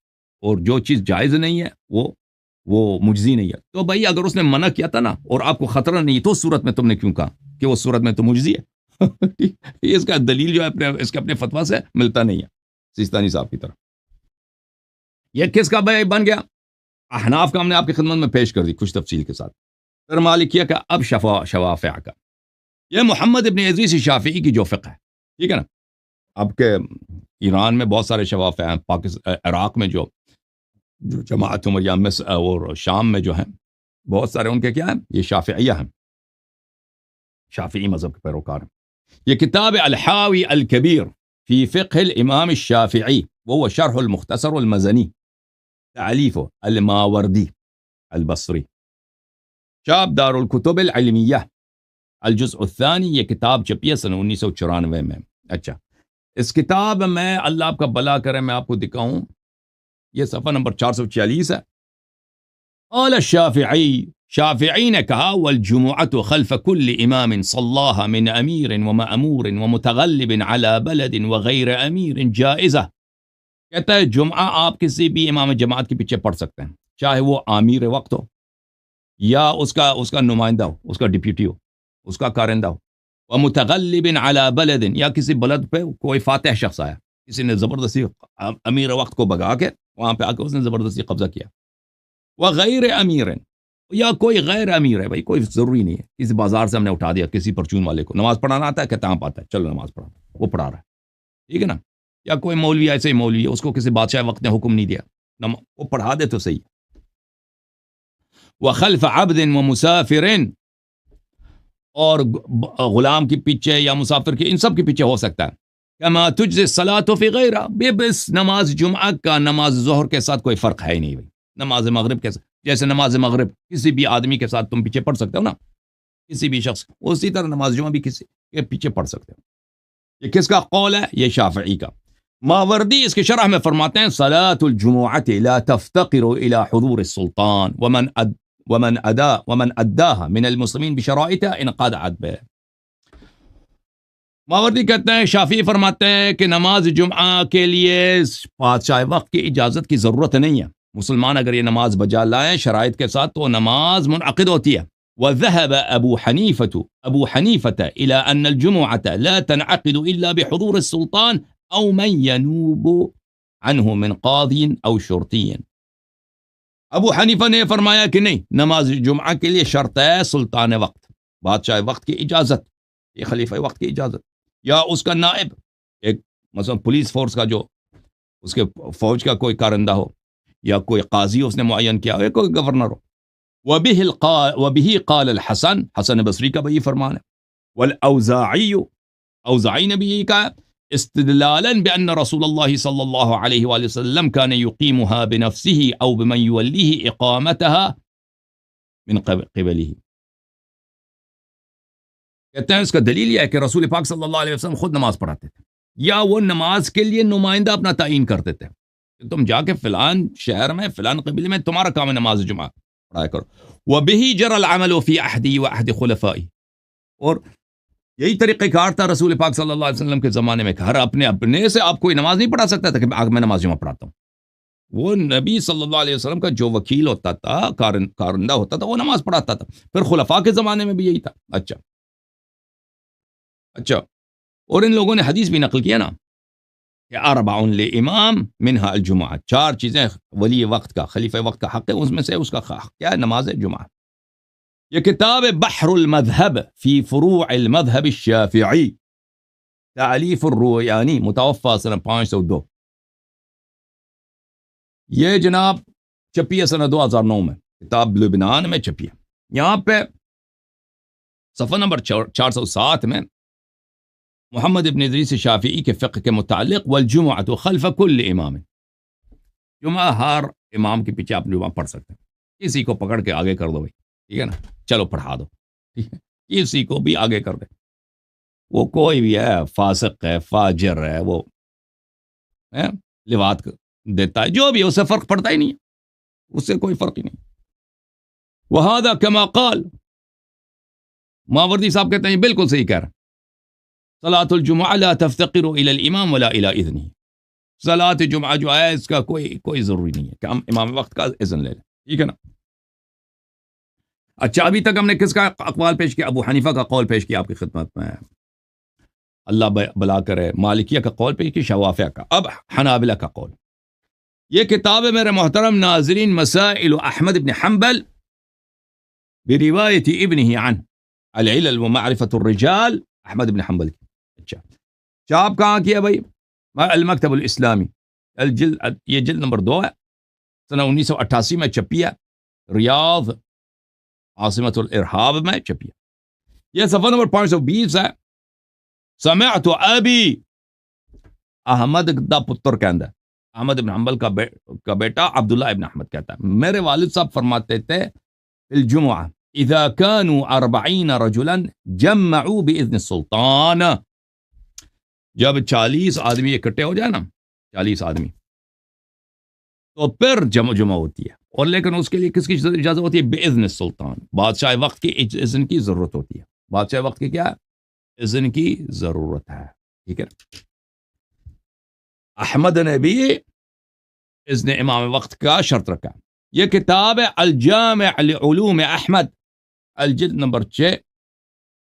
اور جو چیز جائز نہیں ہے وہ مجزی نہیں ہے. تو بھائی اگر اس نے منع کیا تھا نا اور آپ کو خطرہ نہیں تو اس صورت میں تم نے کیوں کہا کہ وہ صورت میں تو مجزی ہے؟ اس کا دلیل جو ہے اس کے اپنے فتویٰ سے ملتا نہیں ہے سیستانی صاحب کی طرح. یہ کس کا بھائی بن گیا؟ احناف کا ہم نے آپ کی خدمت میں پیش کر دی کچھ تفصیل کے ساتھ. پھر مالکیہ کا, اب شوافع کا. یہ محمد ابن ادریس شافعی کی جو فقہ ہے, ٹھیک ہے نا. اب کے ایران میں بہت سارے شوافع ہیں, عراق میں جو جماعت یا مصر اور شام میں جو ہیں بہت سارے, ان کے کیا ہیں, یہ شافعیہ ہیں, شافعی مذہب کے پیروکار ہیں. یہ کتاب الحاوی الکبیر فی فقہ الامام الشافعی وهو شرح المختصر المزنی تعلیف الماوردی البصری, چاپ دار الکتب العلمیہ الجزء الثانی. یہ کتاب چھپی ہے سن 1994 میں. اچھا, اس کتاب میں اللہ آپ کا بلا کرے میں آپ کو دکھاؤں, یہ صفحہ نمبر 446 ہے. قال الشافعی, شافعی نے کہا, والجمعة خلف كل امام صلاها من امیر ومأمور ومتغلب على بلد وغیر امیر جائزہ. کہتا ہے جمعہ آپ کسی بھی امام جماعت کے پیچھے پڑھ سکتے ہیں, چاہے وہ امیر وقت ہو یا اس کا نمائندہ ہو, اس کا ڈپیوٹی ہو, اس کا کارندہ ہو. ومتغلب على بلد, یا کسی بلد پہ کوئی فاتح شخص آیا, کسی نے زبردستی امیر وقت کو بگا کے وہاں پہ آ کے اس نے زبردستی قبضہ کیا. وغیر امیر, یا کوئی غیر امیر ہے, بھائی کوئی ضروری نہیں ہے, کسی بازار سے ہم نے اٹھا دیا کسی پرچون والے کو, نماز پڑھانا آتا ہے, کہتا ہے آتا ہے, چلو نماز پڑھا, وہ پڑھا رہا ہے, ٹھیک ہے نا. یا کوئی مولوی ایسے ہی مولوی ہے, اس کو کسی بادشاہ وقت نے حکم نہیں دیا, وہ پڑھا دے تو صحیح. وخلف عبد ومسافر, اور غلام کے پیچھے یا مسافر کے, ان سب کے پیچھے ہو سکتا ہے. کما تجزی الصلاۃ فی غیرہ, بس نماز جمعہ کا نماز ظہر کے ساتھ کوئی فرق ہے ہی نہیں بھائی. نماز مغرب کے ساتھ, جیسے نماز مغرب کسی بھی آدمی کے ساتھ تم پیچھے پڑھ سکتے ہو نا, کسی بھی شخص, اسی طرح نماز جمعہ بھی کسی کے پیچھے پڑھ سکتے ہو. یہ کس کا قول ہے؟ یہ شافعی کا. ماوردی اس کی شرح میں فرماتے ہیں, صلاۃ الجمعۃ لا تفتقر الى حضور السلطان ومن اداها من المسلمین بشرائطها انقطعت به. ماوردی کہتے ہیں, شافعی فرماتے ہیں کہ نماز جمعہ کے لیے بادشاہ وقت کی اجازت کی ضرورت نہیں ہے. مسلمان اگر یہ نماز بجا لائیں شرائط کے ساتھ تو نماز منعقد ہوتی ہے. وذهب ابو حنیفة الى ان الجمعة لا تنعقد الا بحضور السلطان او من ينوب عنه من قاضی او شرطی. ابو حنیفہ نے فرمایا کہ نہیں, نماز جمعہ کے لیے شرط ہے سلطان وقت, بادشاہ وقت کی اجازت, یہ خلیفہ وقت کی اجازت, یا اس کا نائب, ایک مثلا پولیس فورس کا جو اس کے فوج کا کوئی کارندہ ہو, یا کوئی قاضی اس نے معین کیا ہو, یا کوئی گورنر ہو. وبه قال الحسن, حسن بصری کا بھی یہ فرمان ہے. والاوزاعی, اوزاعی نے بھی یہی کہا, استدلالا بان رسول اللہ صلی اللہ علیہ وآلہ وسلم كان يقيمها بنفسه او بمن يوليه اقامتها من قبله. کہتے ہیں اس کا دلیل یہ ہے کہ رسول پاک صلی اللہ علیہ وسلم خود نماز پڑھاتے تھے, یا وہ نماز کے لیے نمائندہ اپنا تعین کرتے تھے, تم جا کے فلان شہر میں فلان قبیلے میں تمہارا کام ہے نماز جمعہ پڑھایا کرو. وبه جرى العمل في عهدي وعهد خلفائي, اور یہی طریقہ کار تھا رسول پاک صلی اللہ علیہ وسلم کے زمانے میں, ہر اپنے سے آپ کوئی نماز نہیں پڑھا سکتا تھا کہ میں نماز جمعہ پڑھاتا ہوں. وہ نبی صلی اللہ علیہ وسلم کا جو وکیل ہوتا تھا, کارندہ ہوتا تھا, وہ نماز پڑھاتا تھا. پھر خلفاء کے زمانے میں بھی یہی تھا. اچھا, اور ان لوگوں نے حدیث بھی نقل کیا نا کہ اربع لامام منها الجمعہ, 4 چیزیں ولی وقت کا, خلیفہ وقت کا حق ہے, اس میں سے اس کا حق کیا ہے؟ نماز جمعہ. یہ کتاب بحر المذہب فی فروع المذہب الشافعی, تعلیف الرویانی, متوفی سنہ 502. یہ جناب چھپی ہے سنہ 2009 میں, کتاب لبنان میں چھپی ہے. یہاں پہ صفحہ نمبر 407 میں محمد ابن ادریس شافعی کے فقہ کے متعلق, والجمعۃ خلف کل امام, جمعہ ہر امام کے پیچھے آپ جمعہ پڑھ سکتے ہیں. کسی کو پکڑ کے آگے کر دو بھائی, ٹھیک ہے نا, چلو پڑھا دو, ٹھیک ہے, کسی کو بھی آگے کر دے, وہ کوئی بھی ہے, فاسق ہے, فاجر ہے, وہ لواط دیتا ہے، جو بھی اسے فرق پڑتا ہی نہیں، اس سے کوئی فرق ہی نہیں. وہذا کما قال، ماوردی صاحب کہتے ہیں بالکل صحیح کہہ رہا ہیں. صلاۃ الجمعہ لا تفتقر الى الامام ولا الى اذنه، صلاۃ جمعہ جو ہے اس کا کوئی ضروری نہیں ہے کہ ہم امام وقت کا اذن لے لیں. ٹھیک ہے نا. اچھا، ابھی تک ہم نے کس کا اقوال پیش کیا؟ ابو حنیفہ کا قول پیش کیا آپ کی خدمت میں، اللہ بلا کرے. مالکیہ کا قول پیش کیا، شوافیہ کا. اب حنابلہ کا قول. یہ کتاب ہے میرے محترم ناظرین، مسائل احمد بن حنبل بروایت ابنہ عن العلل ومعرفۃ الرجال، احمد بن حنبل کی. اچھا، چاپ کہاں کیا بھائی؟ المکتب الاسلامی، یہ جلد نمبر 2 ہے، سنہ 1988 میں چھپی ہے، ریاض عاصمت الارہاب میں چھپی ہے. یہ صفحہ نمبر 520 ہے. سمعت ابی، احمد دا پتر کہندا ہے، احمد بن حنبل کا بیٹا عبداللہ ابن احمد کہتا ہے، میرے والد صاحب فرماتے تھے الجمعہ اذا كانوا 40 رجلا جمعوا باذن السلطان، جب 40 آدمی اکٹھے ہو جائے نا، 40 آدمی، تو پھر جمع ہوتی ہے. اور لیکن اس کے لیے کس کی اجازت ہوتی ہے؟ باذن السلطان، بادشاہ وقت کی اذن کی ضرورت ہوتی ہے. بادشاہ وقت کی کیا اذن کی ضرورت ہے. ٹھیک ہے. احمد نے بھی اذن امام وقت کا شرط رکھا. یہ کتاب ہے الجامع لعلوم احمد، الجلد نمبر 6،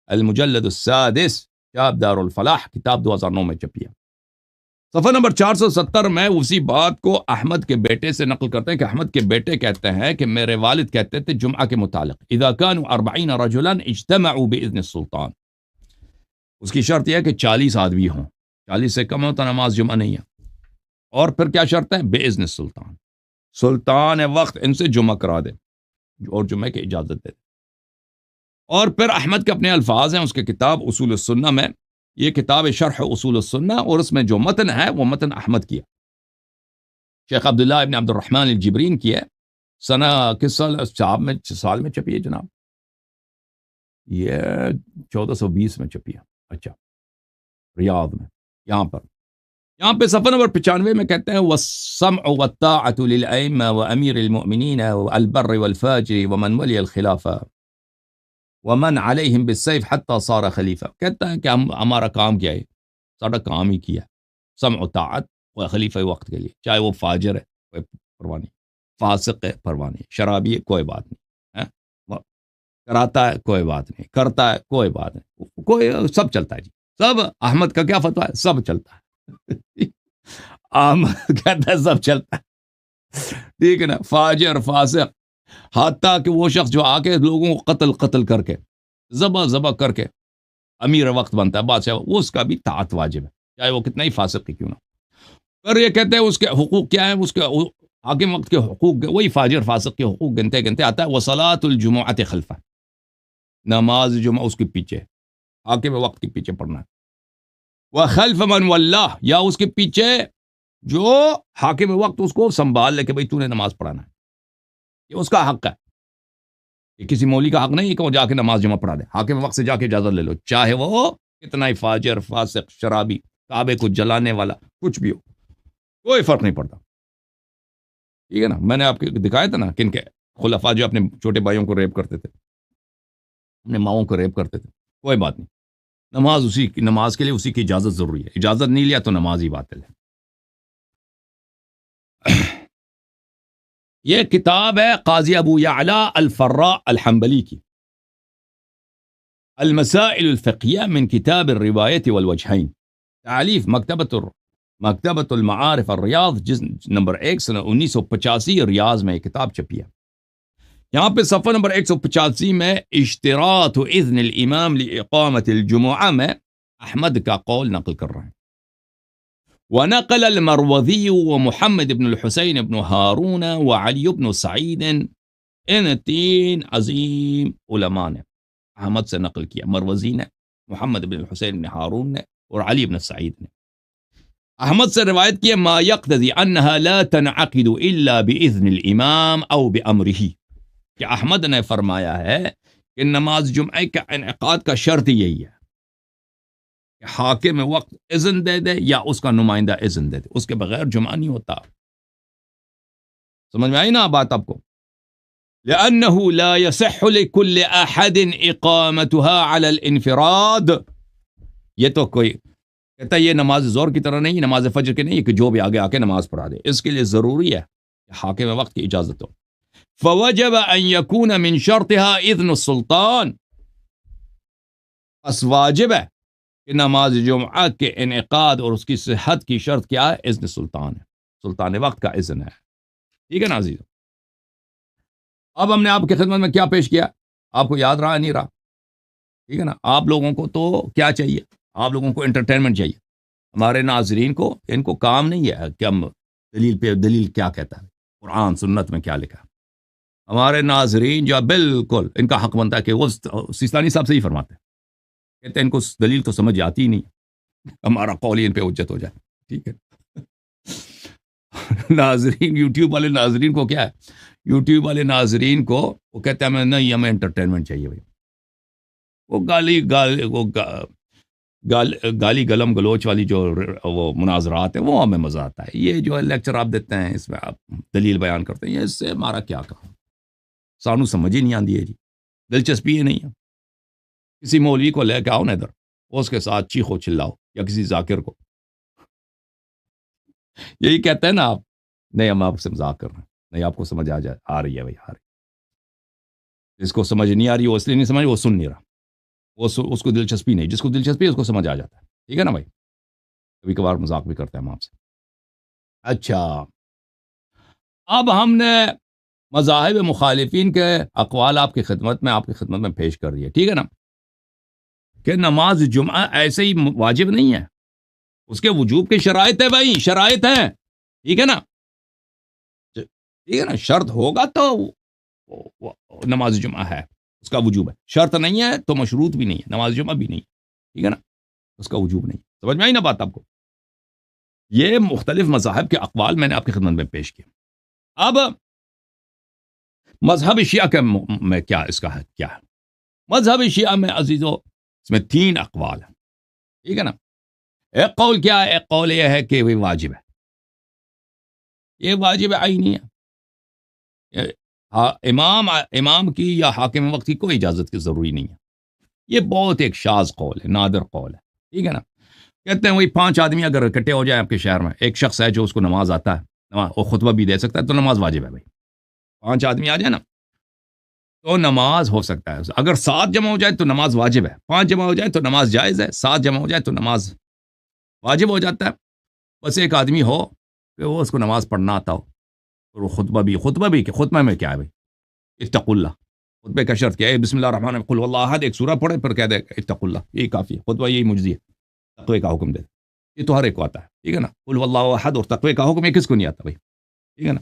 المجلد السادس، چاپ دار الفلاح، کتاب 2009 میں چھپی ہے. صفحہ نمبر 470 میں اسی بات کو احمد کے بیٹے سے نقل کرتے ہیں کہ احمد کے بیٹے کہتے ہیں کہ میرے والد کہتے تھے جمعہ کے متعلق، اذا كانوا 40 رجلا اجتمعوا باذن السلطان، اس کی شرط یہ ہے کہ 40 آدمی ہوں، 40 سے کم ہو تو نماز جمعہ نہیں ہے. اور پھر کیا شرط ہے؟ باذن السلطان، سلطان وقت ان سے جمعہ کرا دے اور جمعہ کی اجازت دے. اور پھر احمد کے اپنے الفاظ ہیں اس کے کتاب اصول السنہ میں، یہ کتاب شرح اصول السنہ، اور اس میں جو متن ہے وہ متن احمد کی ہے، شیخ عبداللہ ابن عبد الرحمن الجبرین کی ہے. سنہ کس سال میں چھپی ہے جناب؟ یہ 1420 میں چھپی ہے. اچھا، ریاض میں. یہاں پہ صفحہ نمبر 95 میں کہتے ہیں والسمع والطاعة للأئمة وأمير المؤمنين والبر والفاجر ومن ولي الخلافة ومن عليهم بالسيف حتى صار خلیفہ. کہتا ہے کہ ہمارا کام کیا ہے؟ سارا کام ہی کیا، سمع و طاعت و خلیفہ وقت کے لیے، چاہے وہ فاجر ہے کوئی پرواہ نہیں، فاسق ہے پرواہ نہیں، شرابی ہے کوئی بات نہیں، کراتا ہے کوئی بات نہیں، کرتا ہے کوئی بات نہیں، کوئی سب چلتا ہے جی. سب احمد کا کیا فتویٰ ہے؟ سب چلتا ہے. احمد کہتا ہے سب چلتا ہے. ٹھیک ہے نا. فاجر، فاسق، حتیٰ کہ وہ شخص جو آ کے لوگوں کو قتل کر کے ذبح کر کے امیر وقت بنتا ہے، بادشاہ، وہ اس کا بھی طاعت واجب ہے، چاہے وہ کتنا ہی فاسق ہی کیوں نہ. پھر یہ کہتے ہیں اس کے حقوق کیا ہیں؟ اس کے حاکم وقت کے حقوق، وہی فاجر فاسق کے حقوق گنتے آتا ہے. وصلاۃ الجمعۃ خلفہ، نماز جمعہ اس کے پیچھے، حاکم وقت کے پیچھے پڑھنا ہے. وخلف من واللہ، یا اس کے پیچھے جو حاکم وقت اس کو سنبھال لے کہ بھئی تو نے نماز پڑھانا ہے، یہ اس کا حق ہے. یہ کسی مولوی کا حق نہیں ہے کہ وہ جا کے نماز جمعہ پڑھا دے. حاکم وقت سے جا کے اجازت لے لو، چاہے وہ کتنا ہی فاجر، فاسق، شرابی، کعبے کو جلانے والا کچھ بھی ہو، کوئی فرق نہیں پڑتا. ٹھیک ہے نا. میں نے آپ کو دکھایا تھا نا کن کے خلفاء جو اپنے چھوٹے بھائیوں کو ریپ کرتے تھے، اپنے ماؤں کو ریپ کرتے تھے. کوئی بات نہیں، نماز کے لیے اسی کی اجازت ضروری ہے. اجازت نہیں لیا تو نماز ہی باطل ہے. یہ کتاب ہے قاضی ابو یعلا الفراء الحنبلی کی، المسائل الفقہیہ من کتاب الروایت والوجہین، تعلیف مکتبۃ المعارف الریاض، جز نمبر 1، سنہ 1985، ریاض میں یہ کتاب چھپی ہے. یہاں پہ صفحہ نمبر 185 میں اشتراط اذن الامام لاقامت الجمعہ میں احمد کا قول نقل کر رہے ہیں. ونقل المروذی ومحمد بن الحسین بن ہارون وعلی بن سعید، ان 3 عظیم علماء نے احمد سے نقل کیا. مروزی نے، محمد بن الحسین بن ہارون نے، اور علی بن سعید نے احمد سے روایت کیا ما یقتضی انها لا تنعقد الا باذن الامام او بامرہ، کہ احمد نے فرمایا ہے کہ نماز جمعہ کا انعقاد کا شرط یہی ہے کہ حاکم وقت اذن دے دے یا اس کا نمائندہ اذن دے دے، اس کے بغیر جمعہ نہیں ہوتا. سمجھ میں آئی نا بات آپ کو؟ لأنه لا يصح لكل أحد إقامتها على الانفراد. یہ تو کوئی کہتا ہے یہ نماز ظہر کی طرح نہیں، نماز فجر کی نہیں کہ جو بھی آگے آ کے نماز پڑھا دے. اس کے لیے ضروری ہے کہ حاکم وقت کی اجازت ہو. فوجب ان يكون من شرطها اذن السلطان. اس واجب ہے کہ نماز جمعہ کے انعقاد اور اس کی صحت کی شرط کیا ہے؟ اذن سلطان ہے، سلطان وقت کا اذن ہے. ٹھیک ہے نا عزیز؟ اب ہم نے آپ کی خدمت میں کیا پیش کیا؟ آپ کو یاد رہا نہیں رہا؟ ٹھیک ہے نا. آپ لوگوں کو تو کیا چاہیے؟ آپ لوگوں کو انٹرٹینمنٹ چاہیے. ہمارے ناظرین کو ان کو کام نہیں ہے کہ ہم دلیل پہ دلیل کیا کہتا ہے، قرآن سنت میں کیا لکھا ہے. ہمارے ناظرین جو بالکل ان کا حق بنتا ہے کہ وہ سیستانی صاحب سے ہی فرماتے ہیں، کہتے ہیں ان کو دلیل تو سمجھ آتی ہی نہیں، ہمارا قول ہی ان پہ حجت ہو جائے. ٹھیک ہے. ناظرین یوٹیوب والے ناظرین کو کیا ہے؟ یوٹیوب والے ناظرین کو وہ کہتے ہیں نہیں ہمیں انٹرٹینمنٹ چاہیے بھائی. وہ گالی گلم گلوچ والی جو وہ مناظرات ہیں وہ ہمیں مزہ آتا ہے. یہ جو لیکچر آپ دیتے ہیں اس میں آپ دلیل بیان کرتے ہیں، اس سے ہمارا کیا کہا؟ سانو سمجھ ہی نہیں آتی ہے جی، دلچسپی ہی نہیں ہے. کسی مولوی کو لے کے آؤ نا ادھر، اس کے ساتھ چیخو چلاؤ، یا کسی ذاکر کو. یہی کہتے ہیں نا آپ، نہیں ہم آپ سے مذاق کر رہے ہیں، نہیں آپ کو سمجھ آ رہی ہے بھائی، آ رہی. جس کو سمجھ نہیں آ رہی وہ اس لیے نہیں سمجھ، وہ سن نہیں رہا، اس کو دلچسپی نہیں. جس کو دلچسپی ہے اس کو سمجھ آ جاتا ہے. ٹھیک ہے نا بھائی؟ کبھی کبھار مذاق بھی کرتے ہیں ہم آپ سے. اچھا، اب ہم نے مذاہب مخالفین کے اقوال آپ کی خدمت میں پیش کر دیے. ٹھیک ہے نا؟ کہ نماز جمعہ ایسے ہی واجب نہیں ہے، اس کے وجوب کی شرائط ہے بھائی، شرائط ہیں. ٹھیک ہے نا؟ ٹھیک ہے نا؟ شرط ہوگا تو نماز جمعہ ہے، اس کا وجوب ہے. شرط نہیں ہے تو مشروط بھی نہیں ہے، نماز جمعہ بھی نہیں. ٹھیک ہے نا؟ اس کا وجوب نہیں. سمجھ میں آئی نا بات آپ کو؟ یہ مختلف مذاہب کے اقوال میں نے آپ کی خدمت میں پیش کیے. اب مذہب شیعہ کے میں کیا اس کا ہے کیا ہے؟ مذہب شیعہ میں عزیزو اس میں 3 اقوال ہیں. ٹھیک ہے نا؟ ایک قول کیا ہے؟ ایک قول یہ ہے کہ یہ واجب ہے، یہ واجب عینی ہے. امام کی یا حاکم وقت کی کوئی اجازت کی ضروری نہیں ہے. یہ بہت ایک شاذ قول ہے، نادر قول ہے. ٹھیک ہے نا؟ کہتے ہیں وہی 5 آدمی اگر اکٹھے ہو جائیں آپ کے شہر میں، ایک شخص ہے جو اس کو نماز آتا ہے، وہ خطبہ بھی دے سکتا ہے، تو نماز واجب ہے بھائی. 5 آدمی آ جائیں نا تو نماز ہو سکتا ہے. اگر 7 جمع ہو جائے تو نماز واجب ہے، 5 جمع ہو جائے تو نماز جائز ہے، 7 جمع ہو جائے تو نماز واجب ہو جاتا ہے. بس ایک آدمی ہو کہ وہ اس کو نماز پڑھنا آتا ہو، اور وہ خطبہ بھی کہ خطبہ میں کیا ہے بھائی؟ اتقوا اللہ. خطبے کا شرط کیا ہے؟ بسم اللہ الرحمن الرحیم، قل واللہ احد، ایک سورہ پڑھے پھر کہہ دے اتقوا اللہ، یہی کافی ہے. خطبہ یہی مجزی ہے، تقوی کا حکم دے. یہ تو ہر ایک کو آتا ہے. ٹھیک ہے نا؟ قل واللہ احد اور تقوی کا حکم یہ کس کو نہیں آتا بھائی؟ ٹھیک ہے نا؟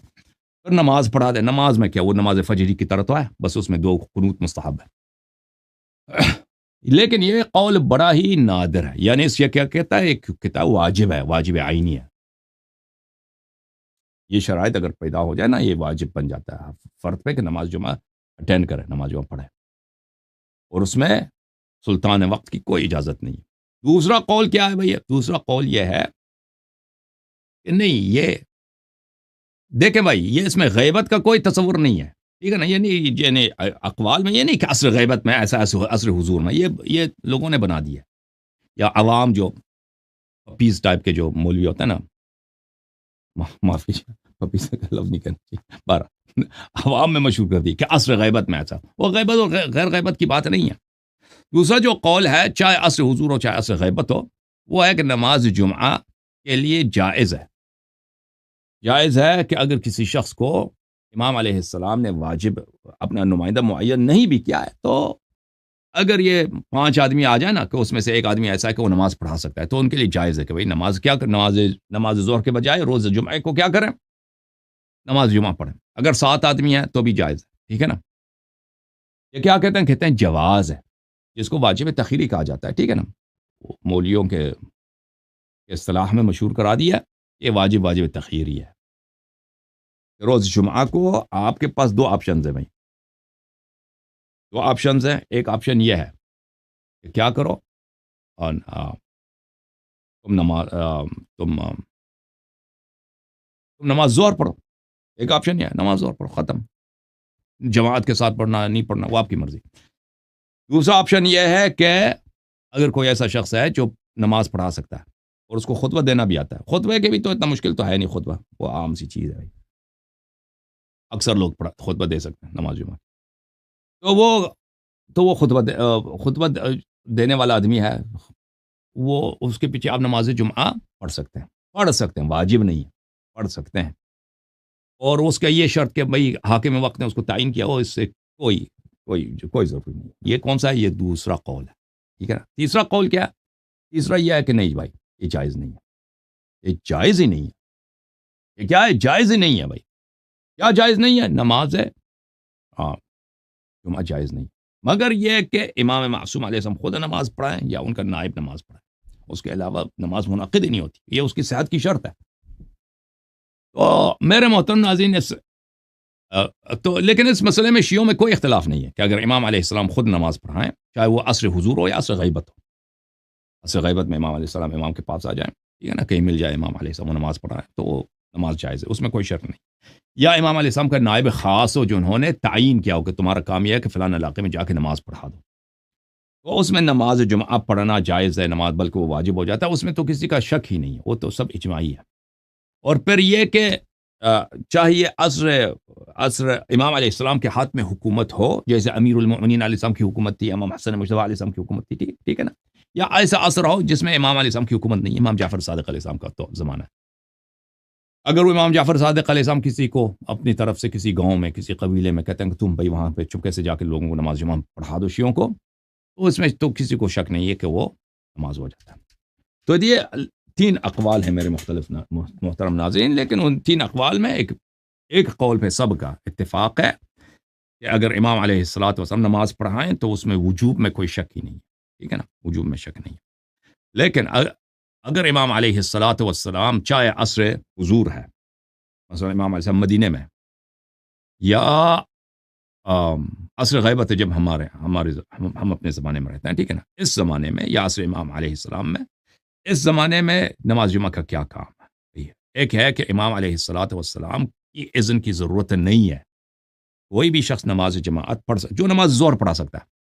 پھر نماز پڑھا دے. نماز میں کیا؟ وہ نماز فجری کی طرح تو ہے، بس اس میں 2 قنوت مستحب ہے. لیکن یہ قول بڑا ہی نادر ہے. یعنی اس یہ کیا کہتا ہے؟ ایک کتاب واجب ہے، واجب عینی ہے. یہ شرائط اگر پیدا ہو جائے نا، یہ واجب بن جاتا ہے فرد پہ کہ نماز جمعہ اٹینڈ کرے، نماز جمعہ پڑھے، اور اس میں سلطان وقت کی کوئی اجازت نہیں. دوسرا قول کیا ہے بھئی؟ دوسرا قول یہ ہے کہ نہیں، یہ دیکھیں بھائی، یہ اس میں غیبت کا کوئی تصور نہیں ہے. ٹھیک ہے نا؟ یعنی اقوال میں یہ نہیں کہ عصر غیبت میں ایسا عصر حضور میں، یہ لوگوں نے بنا دیا. یا عوام جو پپیز ٹائپ کے جو مولوی ہوتے ہیں نا، معافی پپیز کا لفظ نہیں کرنا چاہیے، بارہ عوام میں مشہور کر دی کہ عصر غیبت میں ایسا. وہ غیبت اور غیر غیبت کی بات نہیں ہے. دوسرا جو قول ہے، چاہے عصر حضور ہو چاہے عصر غیبت ہو، وہ ہے کہ نماز جمعہ کے لیے جائز ہے. جائز ہے کہ اگر کسی شخص کو امام علیہ السلام نے واجب اپنا نمائندہ معین نہیں بھی کیا ہے، تو اگر یہ 5 آدمی آ جائے نا کہ اس میں سے ایک آدمی ایسا ہے کہ وہ نماز پڑھا سکتا ہے، تو ان کے لیے جائز ہے کہ بھئی نماز کیا نماز ظہر کے بجائے روز جمعہ کو کیا کریں؟ نماز جمعہ پڑھیں. اگر 7 آدمی ہیں تو بھی جائز ہے. ٹھیک ہے نا؟ یہ کیا کہتے ہیں؟ کہتے ہیں جواز ہے، جس کو واجب تخیری کہا جاتا ہے. ٹھیک ہے نا؟ مولیوں کے اصطلاح میں مشہور کرا دیا، یہ واجب تخیری ہے. روز جمعہ کو آپ کے پاس 2 آپشنز ہیں بھائی، 2 آپشنز ہیں. ایک آپشن یہ ہے کہ کیا کرو، اور تم نماز ظہر پڑھو. ایک آپشن یہ ہے نماز ظہر پڑھو، ختم. جماعت کے ساتھ پڑھنا نہیں پڑھنا وہ آپ کی مرضی. دوسرا آپشن یہ ہے کہ اگر کوئی ایسا شخص ہے جو نماز پڑھا سکتا ہے اور اس کو خطبہ دینا بھی آتا ہے، خطبے کے بھی تو اتنا مشکل تو ہے نہیں، خطبہ وہ عام سی چیز ہے بھائی، اکثر لوگ خطبہ دے سکتے ہیں نماز جمعہ. تو وہ خطبہ دینے والا آدمی ہے، وہ اس کے پیچھے آپ نماز جمعہ پڑھ سکتے ہیں، واجب نہیں ہے، پڑھ سکتے ہیں. اور اس کا یہ شرط کہ بھائی حاکم وقت نے اس کو تعین کیا ہو، اس سے کوئی ضروری نہیں. یہ کون سا ہے؟ یہ دوسرا قول ہے، ٹھیک ہے نا. تیسرا قول کیا ہے؟ تیسرا یہ ہے کہ نہیں بھائی یہ جائز نہیں ہے، یہ جائز ہی نہیں ہے. یہ کیا ہے؟ جائز ہی نہیں ہے بھائی. کیا جائز نہیں ہے؟ نماز ہے، ہاں جمعہ جائز نہیں، مگر یہ کہ امام معصوم علیہ السلام خود نماز پڑھائیں یا ان کا نائب نماز پڑھائیں، اس کے علاوہ نماز منعقد ہی نہیں ہوتی، یہ اس کی صحت کی شرط ہے. تو میرے محترم ناظرین لیکن اس مسئلے میں شیعوں میں کوئی اختلاف نہیں ہے کہ اگر امام علیہ السلام خود نماز پڑھائیں، چاہے وہ عصر حضور ہو یا عصر غیبت ہو. عصر غیبت میں امام علیہ السلام امام کے پاس آ جائیں، ٹھیک ہے نا، کہیں مل جائے امام علیہ السلام وہ نماز پڑھائیں تو وہ نماز جائز ہے، اس میں کوئی شرط نہیں. یا امام علیہ السلام کا نائب خاص ہو جو انہوں نے تعین کیا ہو کہ تمہارا کام یہ ہے کہ فلاں علاقے میں جا کے نماز پڑھا دو، تو اس میں نماز جمعہ پڑھنا جائز ہے، نماز بلکہ وہ واجب ہو جاتا ہے، اس میں تو کسی کا شک ہی نہیں ہے، وہ تو سب اجماعی ہے. اور پھر یہ کہ چاہیے عصر امام علیہ السلام کے ہاتھ میں حکومت ہو، جیسے امیر المؤمنین علیہ السلام کی حکومت تھی، امام حسن مجتبیٰ علیہ السلام کی حکومت تھی، ٹھیک ہے نا. یا ایسا عصر ہو جس میں امام علیہ السلام کی حکومت نہیں، امام جعفر صادق علیہ السلام کا تو زمانہ ہے. اگر وہ امام جعفر صادق علیہ السلام کسی کو اپنی طرف سے کسی گاؤں میں کسی قبیلے میں کہتے ہیں کہ تم بھائی وہاں پہ چپکے سے جا کے لوگوں کو نماز جمعہ پڑھا دو شیعوں کو، تو اس میں تو کسی کو شک نہیں ہے کہ وہ نماز ہو جاتا ہے. تو یہ 3 اقوال ہیں میرے مختلف محترم ناظرین، لیکن ان 3 اقوال میں ایک قول پہ سب کا اتفاق ہے کہ اگر امام علیہ السلام نماز پڑھائیں تو اس میں وجوب میں کوئی شک ہی نہیں ہے، ٹھیک ہے نا، وجوب میں شک نہیں ہے. لیکن اگر امام علیہ السلام چاہے عصر حضور ہے، مثلا امام علیہ السلام مدینے میں، یا عصر غیبت جب ہم اپنے زمانے میں رہتے ہیں، ٹھیک ہے نا، اس زمانے میں یا عصر امام علیہ السلام میں، اس زمانے میں نماز جمعہ کا کیا کام ہے؟ ایک ہے کہ امام علیہ السلام کی اذن کی ضرورت نہیں ہے، کوئی بھی شخص نماز جماعت پڑھ سکتا، جو نماز ظہر پڑھا سکتا ہے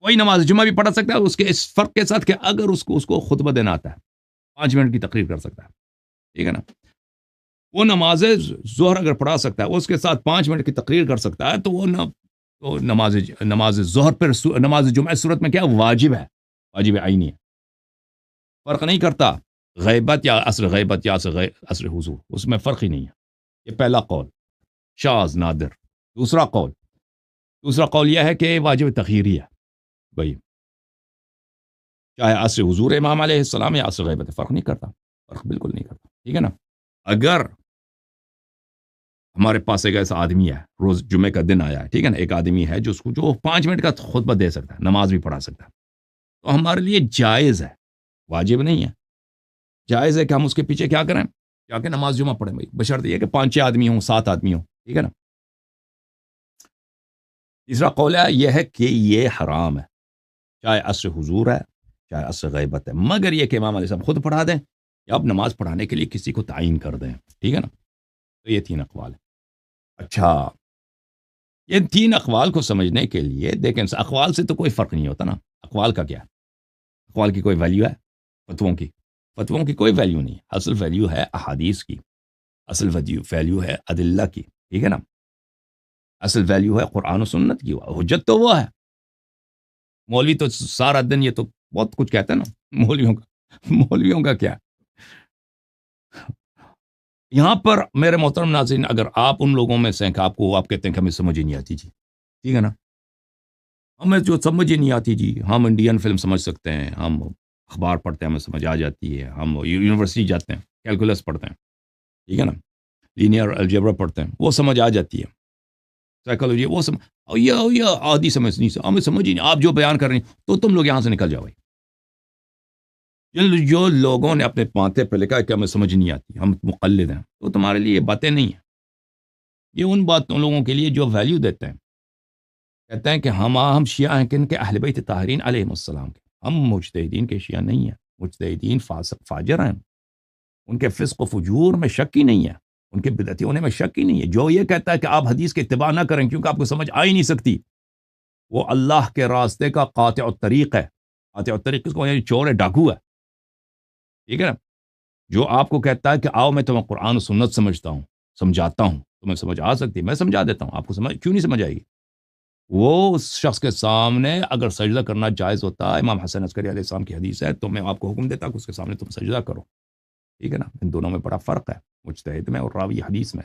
کوئی نماز جمعہ بھی پڑھا سکتا ہے، اس کے اس فرق کے ساتھ کہ اگر اس کو خطبہ دینا آتا ہے 5 منٹ کی تقریر کر سکتا ہے، ٹھیک ہے نا. وہ نماز ظہر اگر پڑھا سکتا ہے اس کے ساتھ 5 منٹ کی تقریر کر سکتا ہے، تو وہ نماز ظہر پر نماز جمعہ صورت میں کیا واجب ہے، واجب عینی ہے، فرق نہیں کرتا غیبت یا عصر حضور، اس میں فرق ہی نہیں ہے. یہ پہلا قول شاذ نادر. دوسرا قول یہ ہے کہ واجب تخیری ہے بھائی، چاہے عصر حضور امام علیہ السلام یا عصر غیبت، فرق نہیں کرتا، فرق بالکل نہیں کرتا، ٹھیک ہے نا. اگر ہمارے پاس ایک ایسا آدمی ہے، روز جمعے کا دن آیا ہے، ٹھیک ہے نا، ایک آدمی ہے جو 5 منٹ کا خطبہ دے سکتا ہے، نماز بھی پڑھا سکتا ہے، تو ہمارے لیے جائز ہے، واجب نہیں ہے، جائز ہے کہ ہم اس کے پیچھے کیا کریں، کیا کہ نماز جمعہ پڑھیں بھائی، بشرط یہ کہ 5-6 آدمی ہوں، 7 آدمی ہوں، ٹھیک ہے نا. تیسرا قول یہ ہے کہ یہ حرام ہے، چاہے عصر حضور ہے چاہے عصر غیبت ہے، مگر یہ کہ امام علیہ السلام خود پڑھا دیں یا آپ نماز پڑھانے کے لیے کسی کو تعین کر دیں، ٹھیک ہے نا. تو یہ 3 اقوال ہیں. اچھا، یہ 3 اقوال کو سمجھنے کے لیے دیکھیں، اقوال سے تو کوئی فرق نہیں ہوتا نا. اقوال کا کیا ہے؟ اقوال کی کوئی ویلیو ہے؟ فتووں کی کوئی ویلیو نہیں، اصل ویلیو ہے احادیث کی، اصل ویلیو ہے ادلہ کی، ٹھیک ہے نا، اصل ویلیو ہے قرآن و سنت کی. حجت تو وہ ہے. مولوی تو سارا دن یہ تو بہت کچھ کہتے ہیں نا، مولویوں کا کیا. یہاں پر میرے محترم ناظرین، اگر آپ ان لوگوں میں سے ہیں کہ آپ کہتے ہیں کہ ہمیں سمجھ ہی نہیں آتی جی، ٹھیک ہے نا، ہمیں جو سمجھ ہی نہیں آتی جی، ہم انڈین فلم سمجھ سکتے ہیں، ہم اخبار پڑھتے ہیں ہمیں سمجھ آ جاتی ہے، ہم یونیورسٹی جاتے ہیں کیلکولس پڑھتے ہیں، ٹھیک ہے نا، لینئر الجبرا پڑھتے ہیں، وہ سمجھ آ جاتی ہے، سائیکالوجی وہ یہ آدھی سمجھ نہیں، ہمیں سمجھ ہی نہیں، آپ جو بیان کر رہے ہیں تو تم لوگ یہاں سے نکل جاؤ بھائی. جو لوگوں نے اپنے پانتے پہ لکھا ہے کہ ہمیں سمجھ نہیں آتی، ہم مقلد ہیں، تو تمہارے لیے یہ باتیں نہیں ہیں. یہ ان لوگوں کے لیے جو ویلیو دیتے ہیں، کہتے ہیں کہ ہم شیعہ ہیں کن کے، اہل بیت طاہرین علیہ السلام کے. ہم مجتہدین کے شیعہ نہیں ہیں، مجتہدین فاسق فاجر ہیں، ان کے فسق و فجور میں شک ہی نہیں ہے، ان کے بدعتی ہونے میں شک ہی نہیں ہے. جو یہ کہتا ہے کہ آپ حدیث کی اتباع نہ کریں کیونکہ آپ کو سمجھ آ ہی نہیں سکتی، وہ اللہ کے راستے کا قاطع الطریق ہے. قاطع الطریق اس کو یعنی چور ہے، ڈاکو ہے. ٹھیک ہے نا. جو آپ کو کہتا ہے کہ آؤ میں تمہیں قرآن و سنت سمجھاتا ہوں، تمہیں سمجھ آ سکتی ہے، میں سمجھا دیتا ہوں، آپ کو سمجھ کیوں نہیں سمجھ آئے گی؟ وہ اس شخص کے سامنے اگر سجدہ کرنا جائز ہوتا ہے، امام حسن عسکری علیہ السلام کی حدیث ہے، تو میں آپ کو حکم دیتا کہ اس کے سامنے تم سجدہ کرو. ٹھیک ہے نا. ان دونوں میں بڑا فرق ہے، مجتہد میں اور راوی حدیث میں.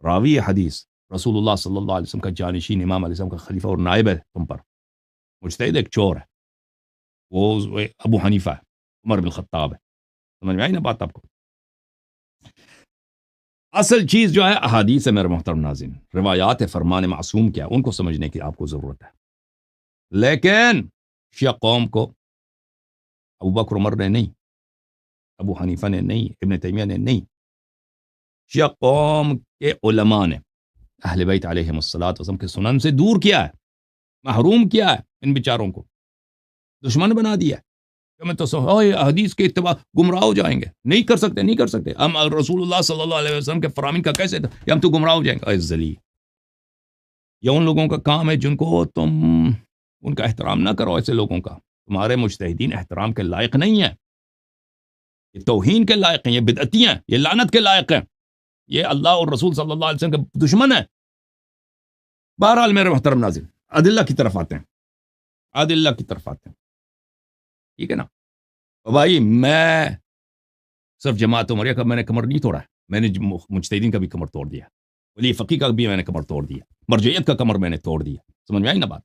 راوی حدیث رسول اللہ صلی اللہ علیہ وسلم کا جانشین، امام علیہ السلام کا خلیفہ اور نائب ہے تم پر. مجتہد ایک چور ہے، وہ ابو حنیفہ ہے، عمر بن الخطاب ہے. سمجھ میں آئی نا بات آپ کو؟ اصل چیز جو ہے احادیث ہے میرے محترم ناظرین، روایات فرمان معصوم کیا، ان کو سمجھنے کی آپ کو ضرورت ہے. لیکن شیعہ قوم کو ابو بکر عمر نے نہیں، ابو حنیفہ نے نہیں، ابن تیمیہ نے نہیں، شیعہ قوم کے علماء نے اہل بیت علیہم الصلوۃ والسلام کے سنن سے دور کیا ہے، محروم کیا ہے. ان بیچاروں کو دشمن بنا دیا ہے. میں تو حدیث کے اتباع گمراہ ہو جائیں گے، نہیں کر سکتے، نہیں کر سکتے. ہم رسول اللہ صلی اللہ علیہ وسلم کے فرامین کا کیسے کہ ہم تو گمراہ ہو جائیں گے؟ ذلیل. یہ ان لوگوں کا کام ہے جن کو تم ان کا احترام نہ کرو. ایسے لوگوں کا تمہارے مجتہدین احترام کے لائق نہیں ہیں، یہ توہین کے لائق ہیں، یہ بدعتی ہیں، یہ لعنت کے لائق ہیں، یہ اللہ اور رسول صلی اللہ علیہ وسلم کے دشمن ہیں. بہرحال میرے محترم ناظرین، ادلہ کی طرف آتے ہیں، ادلہ کی طرف آتے ہیں. ٹھیک ہے نا. بھائی میں صرف جماعت عمریہ کا میں نے کمر نہیں توڑا ہے، میں نے مجتہدین کا بھی کمر توڑ دیا، ولی فقی کا بھی میں نے کمر توڑ دیا، مرجعیت کا کمر میں نے توڑ دیا. سمجھ میں آئی نا بات؟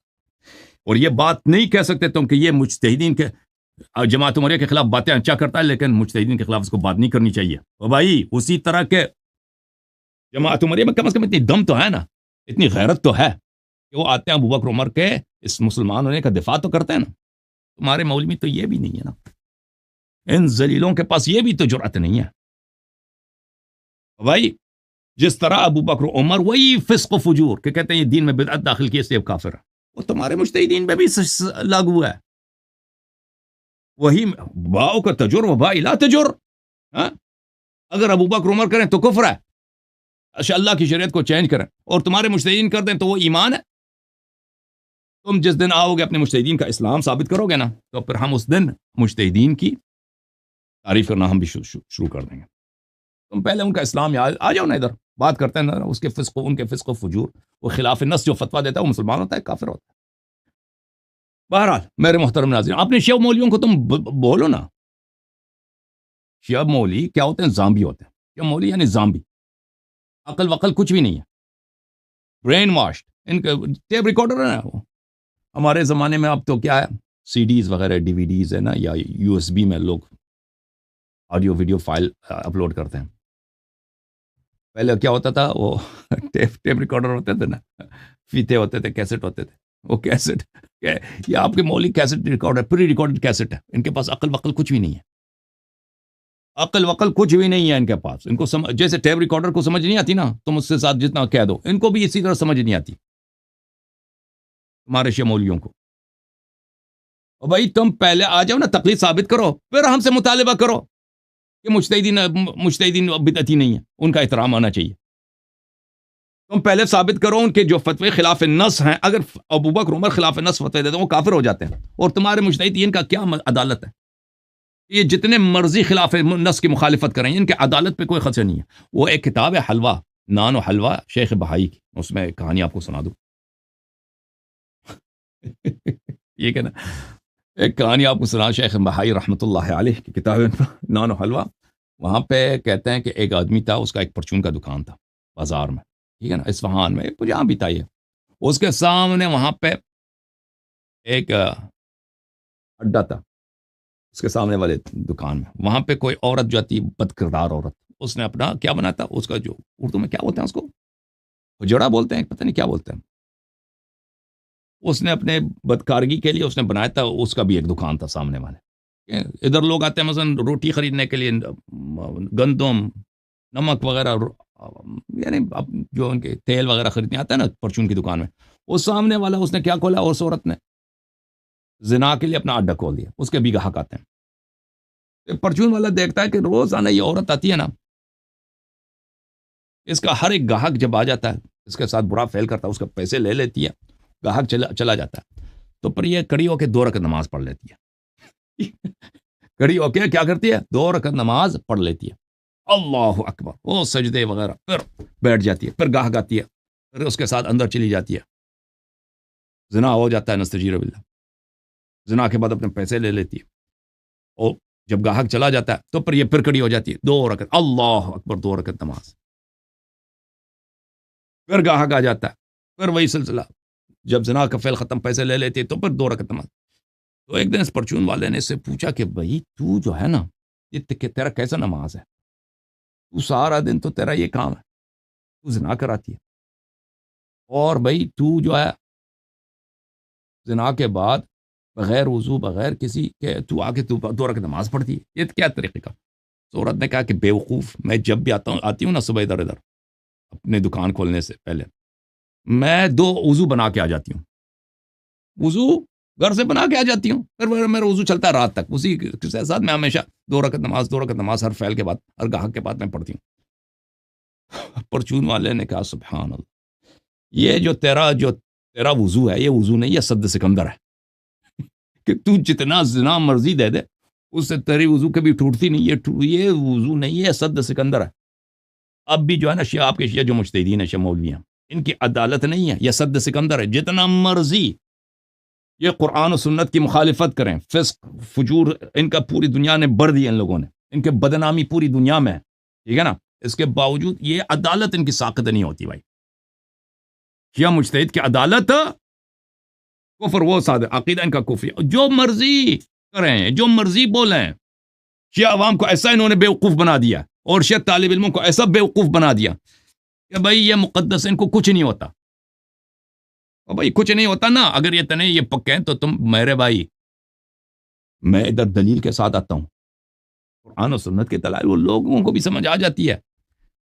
اور یہ بات نہیں کہہ سکتے تم کہ یہ مجتہدین کے جماعت عمریہ کے خلاف باتیں اچھا کرتا ہے، لیکن مجتہدین کے خلاف اس کو بات نہیں کرنی چاہیے. اور بھائی اسی طرح کے جماعت عمریہ میں کم از کم اتنی دم تو ہے نا، اتنی غیرت تو ہے کہ وہ آتے ہیں ابو بکر عمر کے اس مسلمان ہونے کا دفاع تو کرتے ہیں نا. تمہارے مولوی تو یہ بھی نہیں ہے نا، ان ذلیلوں کے پاس یہ بھی تو جرأت نہیں ہے. بھائی جس طرح ابو بکر عمر وہی فسق و فجور کہ کہتے ہیں یہ دین میں بدعت داخل کی اس لیے کافر ہے، وہ تمہارے مجتہدین پہ بھی لاگو ہے. وہی باؤ کا تجر و با لا تجر. اگر ابو بکر عمر کریں تو کفر ہے، اللہ کی شریعت کو چینج کریں، اور تمہارے مجتہدین کر دیں تو وہ ایمان ہے. تم جس دن آؤ گے اپنے مجتہدین کا اسلام ثابت کرو گے نا، تو پھر ہم اس دن مجتہدین کی تعریف کرنا ہم بھی شروع کر دیں گے. تم پہلے ان کا اسلام آ جاؤ نا، ادھر بات کرتے ہیں نا اس کے فسق ان کے فسق و فجور. وہ خلاف نص جو فتویٰ دیتا ہے وہ مسلمان ہوتا ہے کافر ہوتا ہے. بہرحال میرے محترم ناظرین، اپنے شیعہ مولیوں کو تم بولو نا. شیعہ مولی کیا ہوتے ہیں؟ زامبی ہوتے ہیں. شیعہ مولی یعنی زامبی، عقل وقل کچھ بھی نہیں ہے، برین واشڈ. ان کا ٹیپ ریکارڈر ہے نا. وہ ہمارے زمانے میں اب تو کیا ہے، سی ڈیز وغیرہ، ڈی وی ڈیز ہے نا، یا یو ایس بی میں لوگ آڈیو ویڈیو فائل اپلوڈ کرتے ہیں. پہلے کیا ہوتا تھا، وہ ٹیپ ریکارڈر ہوتے تھے نا، فیتے ہوتے تھے، کیسٹ ہوتے تھے. وہ کیسٹ یہ آپ کے مولوی کیسٹ ریکارڈ ہے، پری ریکارڈڈ کیسٹ ہے. ان کے پاس عقل وقل کچھ بھی نہیں ہے، عقل وقل کچھ بھی نہیں ہے ان کے پاس. ان کو جیسے ٹیپ ریکارڈر کو سمجھ نہیں آتی نا، تم اس کے ساتھ جتنا کہہ دو، ان کو بھی اسی طرح سمجھ نہیں آتی تمہارے شیعہ مولیوں کو. اور بھائی تم پہلے آ جاؤ نا، تقلید ثابت کرو، پھر ہم سے مطالبہ کرو کہ مجتہدین بدعتی نہیں ہے، ان کا احترام ہونا چاہیے. تم پہلے ثابت کرو ان کے جو فتوے خلاف نص ہیں. اگر ابو بکر عمر خلاف نص فتوے دیتے ہیں وہ کافر ہو جاتے ہیں، اور تمہارے مجتہدین کا کیا عدالت ہے؟ یہ جتنے مرضی خلاف نص کی مخالفت کریں، ان کے عدالت پہ کوئی خدشہ نہیں ہے. وہ ایک کتاب ہے حلوہ، نان و حلوہ، شیخ بہائی کی، اس میں ایک کہانی آپ کو سنا دوں. یہ کہ نا ایک کہانی آپ کو سنا، شیخ بہائی رحمۃ اللہ علیہ کی کتاب نان و حلوہ. وہاں پہ کہتے ہیں کہ ایک آدمی تھا، اس کا ایک پرچون کا دکان تھا بازار میں، ٹھیک ہے نا، اصفہان میں، جہاں بھی تھا یہ. اس کے سامنے وہاں پہ ایک اڈا تھا، اس کے سامنے والے دکان میں. وہاں پہ کوئی عورت جو تھی، بد کردار عورت، اس نے اپنا کیا بنا تھا، اس کا جو اردو میں کیا بولتے ہیں اس کو، جڑا بولتے ہیں، پتہ نہیں کیا بولتے ہیں. اس نے اپنے بدکارگی کے لیے اس نے بنایا تھا، اس کا بھی ایک دکان تھا سامنے والے. ادھر لوگ آتے ہیں مثلا روٹی خریدنے کے لیے، گندم، نمک وغیرہ، یعنی جو ان کے تیل وغیرہ خریدنے آتا ہے نا پرچون کی دکان میں. اس سامنے والا اس نے کیا کھولا، اس عورت نے زنا کے لیے اپنا اڈا کھول دیا. اس کے بھی گاہک آتے ہیں. پرچون والا دیکھتا ہے کہ روزانہ یہ عورت آتی ہے نا، اس کا ہر ایک گاہک جب آ جاتا ہے اس کے ساتھ برا فیل کرتا ہے، اس کا پیسے لے لیتی ہے، گاہک چلا جاتا ہے، تو پھر یہ کڑی ہو کے 2 رکعت نماز پڑھ لیتی ہے کڑی ہو کے کیا کرتی ہے؟ 2 رکعت نماز پڑھ لیتی ہے، اللہ اکبر، وہ سجدے وغیرہ، پھر بیٹھ جاتی ہے، پھر گاہک آتی ہے، پھر اس کے ساتھ اندر چلی جاتی ہے، زنا ہو جاتا ہے، نستجیر باللہ، زنا کے بعد اپنے پیسے لے لیتی ہے، اور جب گاہک چلا جاتا ہے تو پھر یہ پھر کڑی ہو جاتی ہے، 2 رکعت، اللہ اکبر، 2 رکعت نماز، پھر گاہک آ جاتا ہے، پھر وہی سلسلہ، جب زنا کا فعل ختم، پیسے لے لیتی ہے تو پھر 2 رکعت نماز۔ تو ایک دن اس پرچون والے نے اس سے پوچھا کہ بھائی تو جو ہے نا، یہ تیرا کیسا نماز ہے؟ تو سارا دن تو تیرا یہ کام ہے، تو زنا کراتی ہے، اور بھائی تو جو ہے زنا کے بعد بغیر وضو، بغیر کسی کے تو آ کے تو 2 رکعت نماز پڑھتی ہے، یہ کیا طریقے کا؟ تو عورت نے کہا کہ بے وقوف، میں جب بھی آتی ہوں نا صبح ادھر اپنے دکان کھولنے سے پہلے میں 2 وضو بنا کے آ جاتی ہوں، وضو گھر سے بنا کے آ جاتی ہوں، پھر میرا وضو چلتا ہے رات تک، اسی کے ساتھ میں ہمیشہ 2 رکعت نماز، 2 رکعت نماز ہر فعل کے بعد، ہر گاہک کے بعد میں پڑھتی ہوں۔ پرچون والے نے کہا سبحان اللہ، یہ جو تیرا وضو ہے، یہ وضو نہیں، یہ سد سکندر ہے کہ تو جتنا زنا مرضی دے دے، اس سے تیری وضو کبھی ٹوٹتی نہیں، یہ وضو نہیں ہے، سد سکندر ہے۔ اب بھی جو ہے نا شیعہ، آپ کے شیعہ جو مجتہدین ہیں، شیعہ مولویاں، ان کی عدالت نہیں ہے، یہ سد سکندر ہے، جتنا مرضی یہ قرآن و سنت کی مخالفت کریں، فسق فجور ان کا پوری دنیا نے بڑھ دیا، ان لوگوں نے، ان کے بدنامی پوری دنیا میں ہے، ٹھیک ہے نا، اس کے باوجود یہ عدالت ان کی ساقط نہیں ہوتی بھائی، شیعہ مجتہد کی عدالت کفر، وہ صادق عقیدہ ان کا کفر، جو مرضی کریں، جو مرضی بولیں، شیعہ عوام کو ایسا انہوں نے بیوقوف بنا دیا، اور شیعہ طالب علموں کو ایسا بیوقوف بنا دیا کہ بھائی یہ مقدس، ان کو کچھ نہیں ہوتا، اور بھائی کچھ نہیں ہوتا نا، اگر یہ تنے یہ پکے ہیں تو تم میرے بھائی، میں ادھر دلیل کے ساتھ آتا ہوں، قرآن و سنت کے دلائل وہ لوگوں کو بھی سمجھ آ جاتی ہے،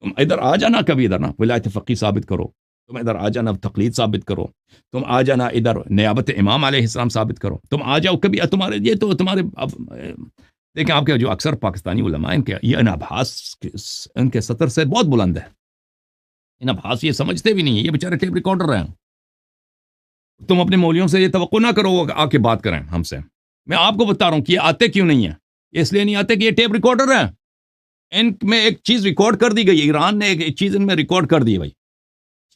تم ادھر آ جانا، کبھی ادھر نا ولایت فقی ثابت کرو، تم ادھر آ جانا تقلید ثابت کرو، تم آ جانا ادھر نیابت امام علیہ السلام ثابت کرو، تم آ جاؤ کبھی، تمہارے یہ تو تمہارے دیکھیں آپ کے جو اکثر پاکستانی علماء ان کے یہ انابھاس ان کے سطر سے بہت بلند ہے، انابھاس یہ سمجھتے بھی نہیں ہے، یہ بیچارے ٹیپ ریکارڈر ہیں، تم اپنے مولویوں سے یہ توقع نہ کرو کہ آ کے بات کریں ہم سے، میں آپ کو بتا رہا ہوں کہ یہ آتے کیوں نہیں ہیں، اس لیے نہیں آتے کہ یہ ٹیپ ریکارڈر ہیں، ان میں ایک چیز ریکارڈ کر دی گئی، ایران نے ایک چیز ان میں ریکارڈ کر دی ہے بھائی،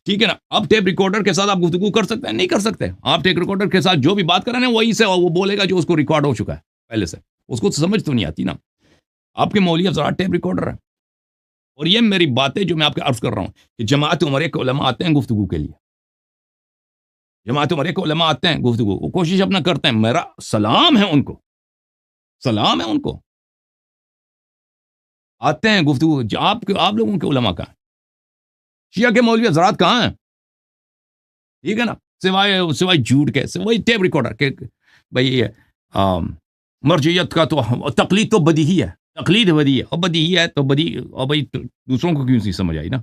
ٹھیک ہے نا، اب ٹیپ ریکارڈر کے ساتھ آپ گفتگو کر سکتے ہیں؟ نہیں کر سکتے، آپ ٹیپ ریکارڈر کے ساتھ جو بھی بات کر رہے ہیں وہی سے وہ بولے گا جو اس کو ریکارڈ ہو چکا ہے پہلے سے، اس کو سمجھ تو نہیں آتی نا، آپ کے مولوی افضلات ٹیپ ریکارڈر ہیں، اور یہ میری باتیں جو میں آپ کے عرض کر رہا ہوں کہ جماعت عمرے کے علماء آتے ہیں گفتگو کے لیے، جماعت عمرے کے علماء آتے ہیں گفتگو، وہ کوشش اپنا کرتے ہیں، میرا سلام ہے ان کو، سلام ہے ان کو، آتے ہیں گفتگو، آپ لوگوں کے علماء کہاں ہیں؟ شیعہ کے مولوی حضرات کہاں ہیں؟ ٹھیک ہے نا، سوائے جھوٹ کے، سوائے ٹیپ ریکارڈر کے، بھائی مرجعیت کا تو تقلید تو بدیہی ہے، تقلید بدی ہے، اور بدیہی ہے تو بدی، اور بھائی دوسروں کو کیوں نہیں سمجھ آئی نا،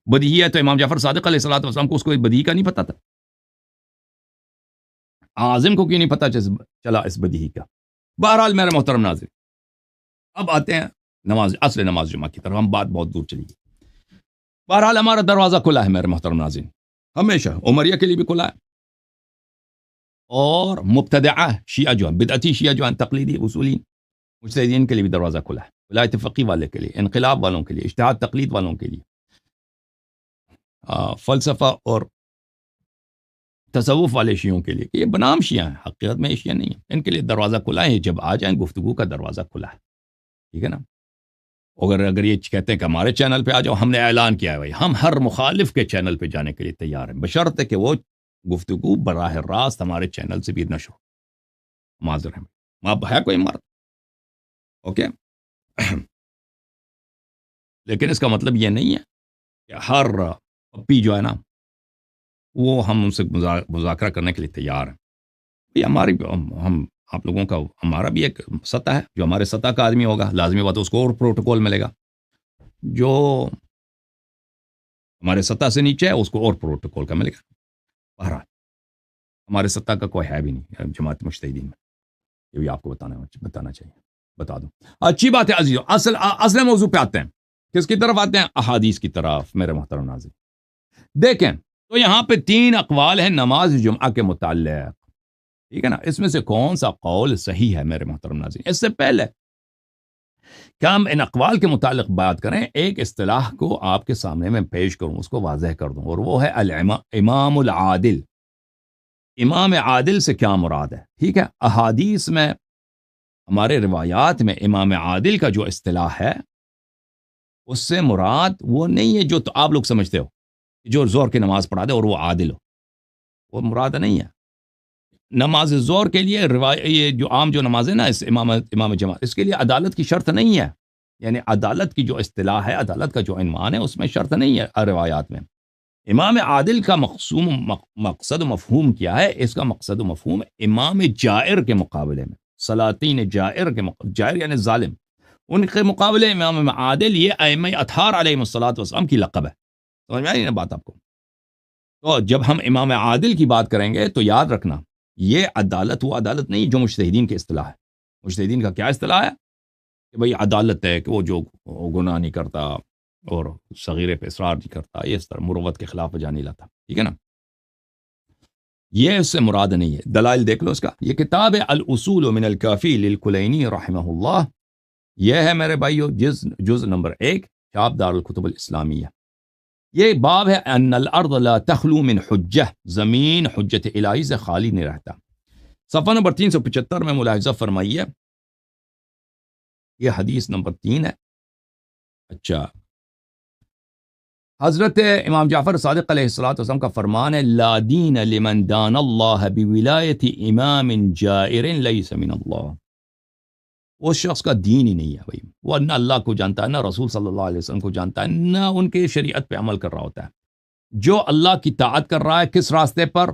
بدیہی ہے تو امام جعفر صادق علیہ الصلوۃ والسلام کو اس کو بدیہی کا نہیں پتا تھا، عازم کو کیوں نہیں پتا چلا اس بدیہی کا؟ بہرحال میرے محترم ناظرین، اب آتے ہیں نماز، اصل نماز جمعہ کی طرف، ہم بات بہت دور چلی گئی، بہرحال ہمارا دروازہ کھلا ہے میرے محترم ناظرین، ہمیشہ عمریہ کے لیے بھی کھلا ہے، اور مبتدعہ شیعہ جو ہیں، بدعتی شیعہ جو ہیں، تقلیدی اصولین مجتہدین کے لیے بھی دروازہ کھلا ہے، ولایت فقی والے کے لیے، انقلاب والوں کے لیے، اجتہاد تقلید والوں کے لیے، فلسفہ اور تصوف والے شیعوں کے لیے، یہ بنام شیعہ ہیں، حقیقت میں یہ شیعہ نہیں ہیں، ان کے لیے دروازہ کھلا ہے، جب آ جائیں گفتگو کا دروازہ کھلا ہے، ٹھیک ہے نا، اگر یہ کہتے ہیں کہ ہمارے چینل پہ آ جاؤ، ہم نے اعلان کیا ہے بھائی، ہم ہر مخالف کے چینل پہ جانے کے لیے تیار ہیں، بشرط کہ وہ گفتگو براہ راست ہمارے چینل سے بھی نشر ہو، معذر ہیں، اب ہے کوئی مرد، اوکے لیکن اس کا مطلب یہ نہیں ہے کہ ہر پپی جو ہے نا وہ ہم ان سے مذاکرہ کرنے کے لیے تیار ہیں، یہ ہماری ہم آپ لوگوں کا، ہمارا بھی ایک سطح ہے، جو ہمارے سطح کا آدمی ہوگا لازمی بات ہے اس کو اور پروٹوکول ملے گا، جو ہمارے سطح سے نیچے ہے اس کو اور پروٹوکول کا ملے گا، بہرحال ہمارے سطح کا کوئی ہے بھی نہیں جماعت مجتہدین میں، یہ بھی آپ کو بتانا چاہیے، بتا دوں، اچھی بات ہے عزیزو، اصل موضوع پہ آتے ہیں، کس کی طرف آتے ہیں؟ احادیث کی طرف میرے محترم ناظرین. دیکھیں تو یہاں پہ 3 اقوال ہیں نماز جمعہ کے متعلق. ٹھیک ہے نا، اس میں سے کون سا قول صحیح ہے میرے محترم ناظرین؟ اس سے پہلے کہ ہم ان اقوال کے متعلق بات کریں، ایک اصطلاح کو آپ کے سامنے میں پیش کروں، اس کو واضح کر دوں، اور وہ ہے امام العادل. امام عادل سے کیا مراد ہے؟ ٹھیک ہے، احادیث میں ہمارے روایات میں امام عادل کا جو اصطلاح ہے اس سے مراد وہ نہیں ہے جو تو آپ لوگ سمجھتے ہو جو زور کی نماز پڑھا دے اور وہ عادل ہو، وہ مراد نہیں ہے. نماز زور کے لیے یہ جو عام جو نماز ہے نا، اس امام جماعت، اس کے لیے عدالت کی شرط نہیں ہے. یعنی عدالت کی جو اصطلاح ہے، عدالت کا جو عنوان ہے، اس میں شرط نہیں ہے روایات میں. امام عادل کا مقصد و مفہوم کیا ہے؟ اس کا مقصد و مفہوم امام جائر کے مقابلے میں، سلاطین جائر کے جائر یعنی ظالم، ان کے مقابلے امام عادل یہ ائمہ اطہار علیہ الصلوۃ والسلام کی لقب ہے. سمجھ میں آئی نا بات آپ کو؟ تو جب ہم امام عادل کی بات کریں گے تو یاد رکھنا یہ عدالت وہ عدالت نہیں جو مجتہدین کی اصطلاح ہے. مجتہدین کا کیا اصطلاح ہے کہ بھئی عدالت ہے کہ وہ جو گناہ نہیں کرتا اور صغیرے پہ اصرار نہیں کرتا، یہ اس طرح مروت کے خلاف جا نہیں لاتا. ٹھیک ہے نا، یہ اس سے مراد نہیں ہے. دلائل دیکھ لو اس کا. یہ کتاب ہے الاصول من الکافی للکلینی رحمہ اللہ. یہ ہے میرے بھائیو جز نمبر 1، چاپ دار الکتب الاسلامیہ. یہ باب ہے ان الارض لا تخلو من حجہ، زمین حجت الہی سے خالی نہیں رہتا. صفحہ نمبر 375 میں ملاحظہ فرمائیے، یہ حدیث نمبر 3 ہے. اچھا، حضرت امام جعفر صادق علیہ السلام کا فرمان ہے لا دین لمن دان اللہ بولایت امام جائر لیس من اللہ. اس شخص کا دین ہی نہیں ہے بھائی، وہ نہ اللہ کو جانتا ہے، نہ رسول صلی اللہ علیہ وسلم کو جانتا ہے، نہ ان کے شریعت پہ عمل کر رہا ہوتا ہے. جو اللہ کی طاعت کر رہا ہے کس راستے پر؟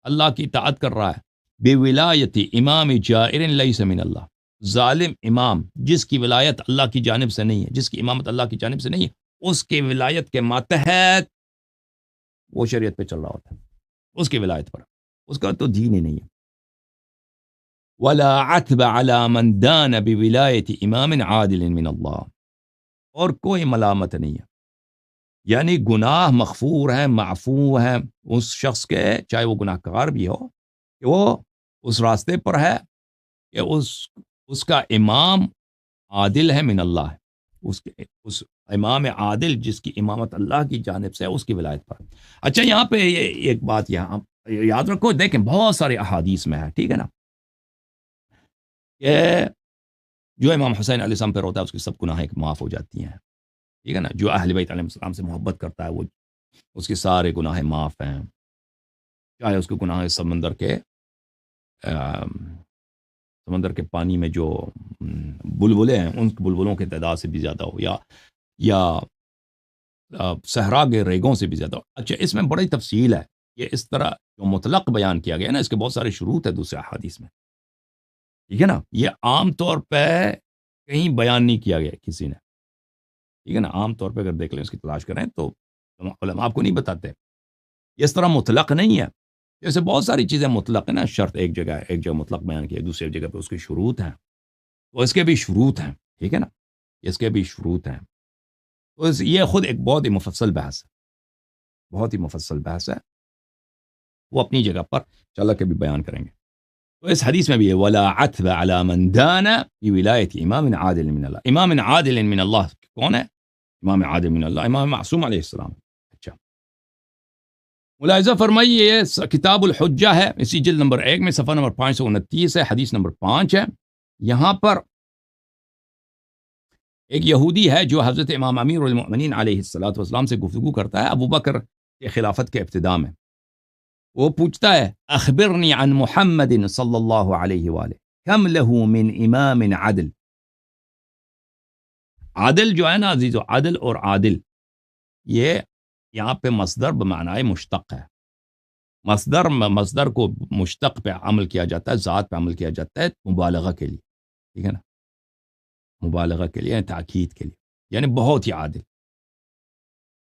اللہ کی طاعت کر رہا ہے بولایت امام جائر لیس من اللہ، ظالم امام جس کی ولایت اللہ کی جانب سے نہیں ہے، جس کی امامت اللہ کی جانب سے نہیں ہے، اس کے ولایت کے ماتحت وہ شریعت پہ چل رہا ہوتا ہے، اس کی ولایت پر، اس کا تو دین ہی نہیں ہے. ولا عتب على من دان بولایت امام عادل من اللہ، اور کوئی ملامت نہیں ہے، یعنی گناہ مغفور ہے، معفو ہے اس شخص کے، چاہے وہ گناہ کار بھی ہو، کہ وہ اس راستے پر ہے کہ اس کا امام عادل ہے من اللہ ہے، اس امام عادل جس کی امامت اللہ کی جانب سے ہے، اس کی ولایت پر. اچھا، یہاں پہ یہ ایک بات یہاں یاد رکھو، دیکھیں بہت سارے احادیث میں ہے، ٹھیک ہے نا، کہ جو امام حسین علیہ السلام پر ہوتا ہے اس کی سب گناہیں معاف ہو جاتی ہیں. ٹھیک ہے نا، جو اہل بیت علیہ السلام سے محبت کرتا ہے وہ اس کے سارے گناہیں معاف ہیں، چاہے اس کے گناہ سمندر کے پانی میں جو بلبلے ہیں ان بلبلوں کی تعداد سے بھی زیادہ ہو، یا صحرا کے ریگوں سے بھی زیادہ ہو. اچھا، اس میں بڑی تفصیل ہے. یہ اس طرح جو مطلق بیان کیا گیا نا، اس کے بہت سارے شروط ہیں دوسرے احادیث میں. ٹھیک ہے نا، یہ عام طور پہ کہیں بیان نہیں کیا گیا کسی نے. ٹھیک ہے نا، عام طور پہ اگر دیکھ لیں، اس کی تلاش کریں تو علماء آپ کو نہیں بتاتے. یہ اس طرح مطلق نہیں ہے. جیسے بہت ساری چیزیں مطلق ہے نا، شرط ایک جگہ مطلق بیان کیا، دوسری جگہ پہ اس کے شروط ہیں، تو اس کے بھی شروط ہیں. ٹھیک ہے نا، اس کے بھی شروط ہیں. تو یہ خود ایک بہت ہی مفصل بحث ہے، بہت ہی مفصل بحث ہے، وہ اپنی جگہ پر چلا کے بھی بیان کریں گے. تو اس حدیث میں بھی ہے ولا عتب على من دان بولایت امام عادل من اللہ. امام عادل من اللہ کون ہے؟ امام عادل من اللہ امام معصوم علیہ السلام. اچھا، ملاحظہ فرمائیے، یہ کتاب الحجہ ہے، اسی جلد نمبر 1 میں صفحہ نمبر 529 ہے، حدیث نمبر 5 ہے. یہاں پر ایک یہودی ہے جو حضرت امام امیر المؤمنین علیہ الصلوۃ والسلام سے گفتگو کرتا ہے ابو بکر کے خلافت کے ابتداء میں. وہ پوچھتا ہے اخبرنی عن محمد صلی اللہ علیہ وآلہ کم له من امام عدل. عادل جو ہے نا عزیزو، عدل اور عادل یہ یہاں پہ مصدر بمعنی مشتق ہے. مصدر کو مشتق پہ عمل کیا جاتا ہے، ذات پہ عمل کیا جاتا ہے مبالغہ کے لیے. ٹھیک ہے نا، مبالغہ کے لیے، تاکید کے لیے، یعنی بہت ہی عادل.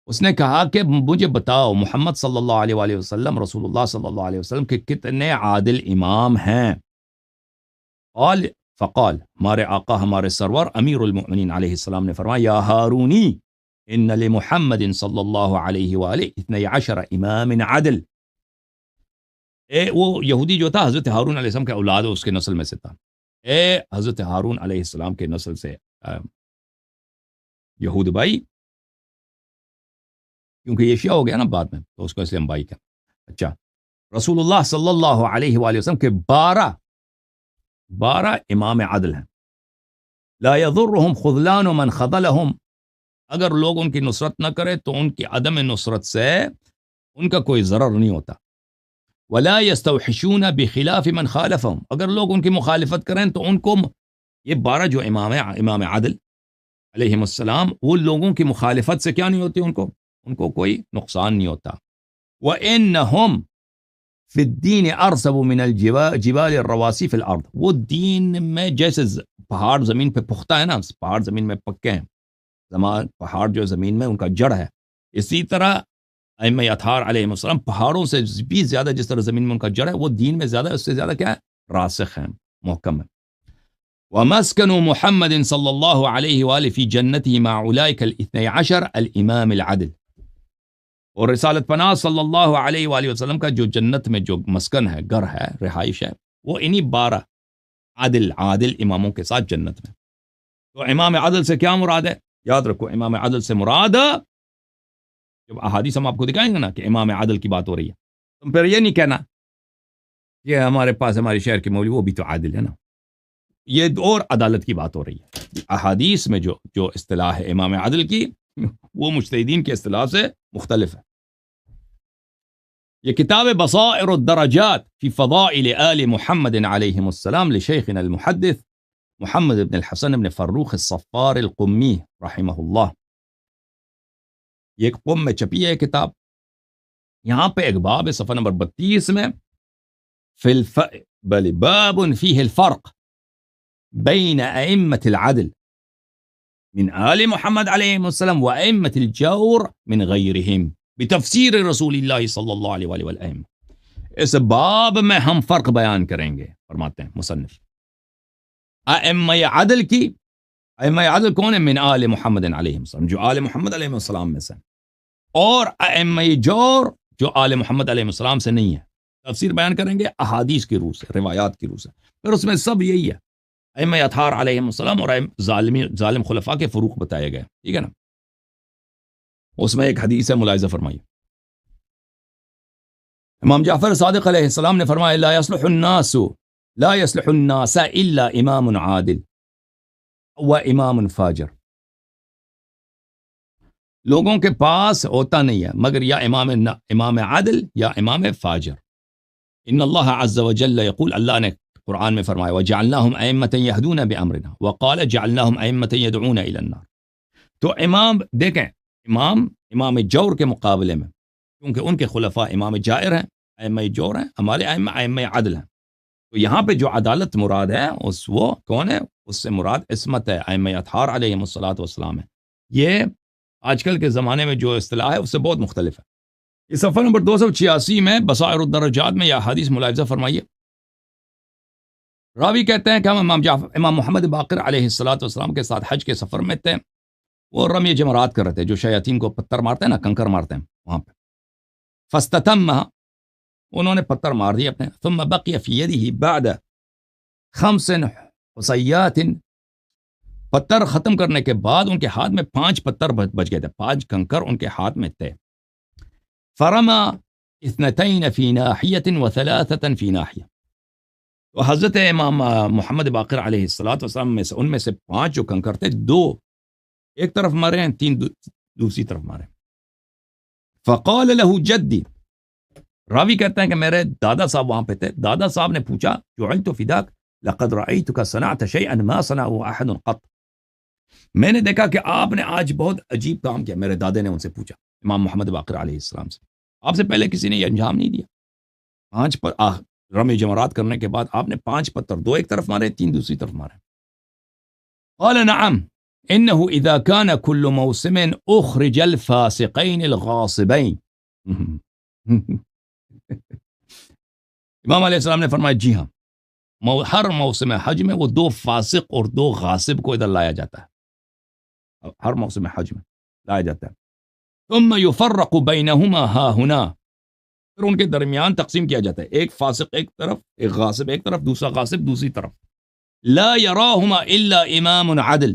اس نے کہا کہ مجھے بتاؤ محمد صلی اللہ علیہ وآلہ وسلم، رسول اللہ صلی اللہ علیہ وسلم کے کتنے عادل امام ہیں. فقال، ہمارے آقا ہمارے سرور امیر المؤمنین علیہ السلام نے فرمایا، یا ہارونی ان لمحمد صلی اللہ علیہ وآلہ 12 امام عدل. وہ یہودی جو تھا حضرت ہارون علیہ السلام کے اولاد اس کے نسل میں سے تھا. حضرت ہارون علیہ السلام کے نسل سے یہود بھائی، کیونکہ یہ شیعہ ہو گیا نا بعد میں تو اس کو اس لیے ہم بھائی کہتے ہیں. اچھا، رسول اللہ صلی اللہ علیہ وآلہ وسلم کے 12 امام عدل ہیں. لا يضرهم خذلان من خذلهم، اگر لوگ ان کی نصرت نہ کرے تو ان کی عدم نصرت سے ان کا کوئی ضرر نہیں ہوتا. ولا يستوحشون بخلاف من خالفهم، اگر لوگ ان کی مخالفت کریں تو ان کو، یہ 12 جو امام عدل علیہم السلام، وہ لوگوں کی مخالفت سے کیا نہیں ہوتی، ان کو کوئی نقصان نہیں ہوتا. وَإِنَّهُمْ فی الدین ارسب من الجبال الرواسي فی الارض، وہ دین میں جیسے پہاڑ زمین پہ پختہ ہے نا، پہاڑ زمین میں پکے ہیں، پہاڑ جو زمین میں ان کا جڑ ہے، اسی طرح ائمہ اطہار علیہ السلام پہاڑوں سے بھی زیادہ جس طرح زمین میں ان کا جڑ ہے، وہ دین میں زیادہ، اس سے زیادہ کیا ہے، راسخ ہیں، محکم ہیں. ومسكن محمد صلی اللہ علیہ وآلہ فی جنته مع اولئک الاثنی عشر الامام العدل، اور رسالت پناہ صلی اللہ علیہ وآلہ وسلم کا جو جنت میں جو مسکن ہے، گھر ہے، رہائش ہے، وہ انہی 12 عادل اماموں کے ساتھ جنت میں. تو امام عدل سے کیا مراد ہے؟ یاد رکھو، امام عدل سے مراد، جب احادیث ہم آپ کو دکھائیں گے نا کہ امام عدل کی بات ہو رہی ہے، تم پھر یہ نہیں کہنا کہ ہمارے پاس ہمارے شہر کے مولوی وہ بھی تو عادل ہے نا، یہ اور عدالت کی بات ہو رہی ہے. احادیث میں جو اصطلاح ہے امام عدل کی، وہ مجتہدین کے اصطلاح سے مختلف ہے. یہ کتاب بصائر الدرجات فی فضائل آل محمد علیہم السلام لشیخنا المحدث محمد بن الحسن بن فروخ الصفار القمی رحمہ اللہ، یہ ایک قم میں چھپی ہے کتاب. یہاں پہ ایک باب ہے صفحہ نمبر 32 میں، باب فیہ الفرق بین ائمة العدل من آل محمد علیہ السلام و ائمة الجور من غیرہم بتفسیر رسول اللہ صلی اللہ علیہ وآلہ وسلم. اس باب میں ہم فرق بیان کریں گے، فرماتے ہیں مصنف، ائمہ عدل کی. ائمہ عدل کون ہے؟ من آل محمد علیہ السلام، جو آل محمد علیہ السلام میں سے، اور ائمہ جور جو آل محمد علیہ السلام سے نہیں ہے. تفسیر بیان کریں گے احادیث کی روح سے، روایات کی روح سے. پھر اس میں سب یہی ہے، ائمہ اطہار علیہ السلام اور ظالم خلفاء کے فروق بتائے گئے، ٹھیک ہے نا. اس میں ایک حدیث ہے، ملاحظہ فرمائیے. امام جعفر صادق علیہ السلام نے فرمایا، لا يصلح الناس الا امام عادل و امام فاجر، لوگوں کے پاس ہوتا نہیں ہے مگر یا امام عادل یا امام فاجر. ان اللہ عز وجل یقول، اللہ نے قرآن میں فرمایا، وجعلناهم ائمة يهدون بامرنا وقال جعلناهم ائمة يدعون الى النار. تو امام دیکھیں، امام جور کے مقابلے میں، کیونکہ ان کے خلفاء امام جائر ہیں، ائمہ جور ہیں، ہمارے ائمہ عدل ہیں. تو یہاں پہ جو عدالت مراد ہے وہ کون ہے؟ اس سے مراد عصمت ہے، ائمہ اطہار علیہم الصلوۃ والسلام ہے. یہ آج کل کے زمانے میں جو اصطلاح ہے اس سے بہت مختلف ہے. یہ صفحہ نمبر 286 میں بصائر الدرجات میں یہ حدیث ملاحظہ فرمائیے. راوی کہتے ہیں کہ ہم امام محمد باقر علیہ الصلوۃ والسلام کے ساتھ حج کے سفر میں تھے. وہ رمی جمرات کر رہے تھے، جو شیاطین کو پتھر مارتے ہیں نا، کنکر مارتے ہیں وہاں پہ. فاستتمها، انہوں نے پتھر مار دیے اپنے. ثم بقي في يده بعد 5 حصيات، پتھر ختم کرنے کے بعد ان کے ہاتھ میں 5 پتھر بچ گئے تھے، 5 کنکر ان کے ہاتھ میں تھے. فرما 2 في ناحية و3 في ناحية، تو حضرت امام محمد باقر علیہ الصلوۃ والسلام میں سے، ان میں سے 5 جو کنکر تھے، 2 ایک طرف مارے ہیں، 3 دوسری طرف مارے. فقال له جدی، راوی کہتے ہیں کہ میرے دادا صاحب وہاں پہ تھے. دادا صاحب نے پوچھا، جعلت فداک لقد رأيتك صنعت شيئا ما صنعه احد قط، میں نے دیکھا کہ آپ نے آج بہت عجیب کام کیا. میرے دادے نے ان سے پوچھا، امام محمد باقر علیہ السلام سے، آپ سے پہلے کسی نے یہ انجام نہیں دیا. 5 پر رمی جمرات کرنے کے بعد آپ نے 5 پتھر، 2 ایک طرف مارے، 3 دوسری طرف مارے. قال نعم انه اذا كان كل موسم اخرج الفاسقين الغاصبين. امام علیہ السلام نے فرمایا، جی ہاں، ہر موسم حج میں وہ 2 فاسق اور 2 غاصب کو ادھر لایا جاتا ہے، ہر موسم حج میں لایا جاتا ہے. ثم يفرق بینہما ہا ہنا، پھر ان کے درمیان تقسیم کیا جاتا ہے، ایک فاسق ایک طرف، ایک غاصب ایک طرف، دوسرا غاصب دوسری طرف. لا یراہما الا امام عدل،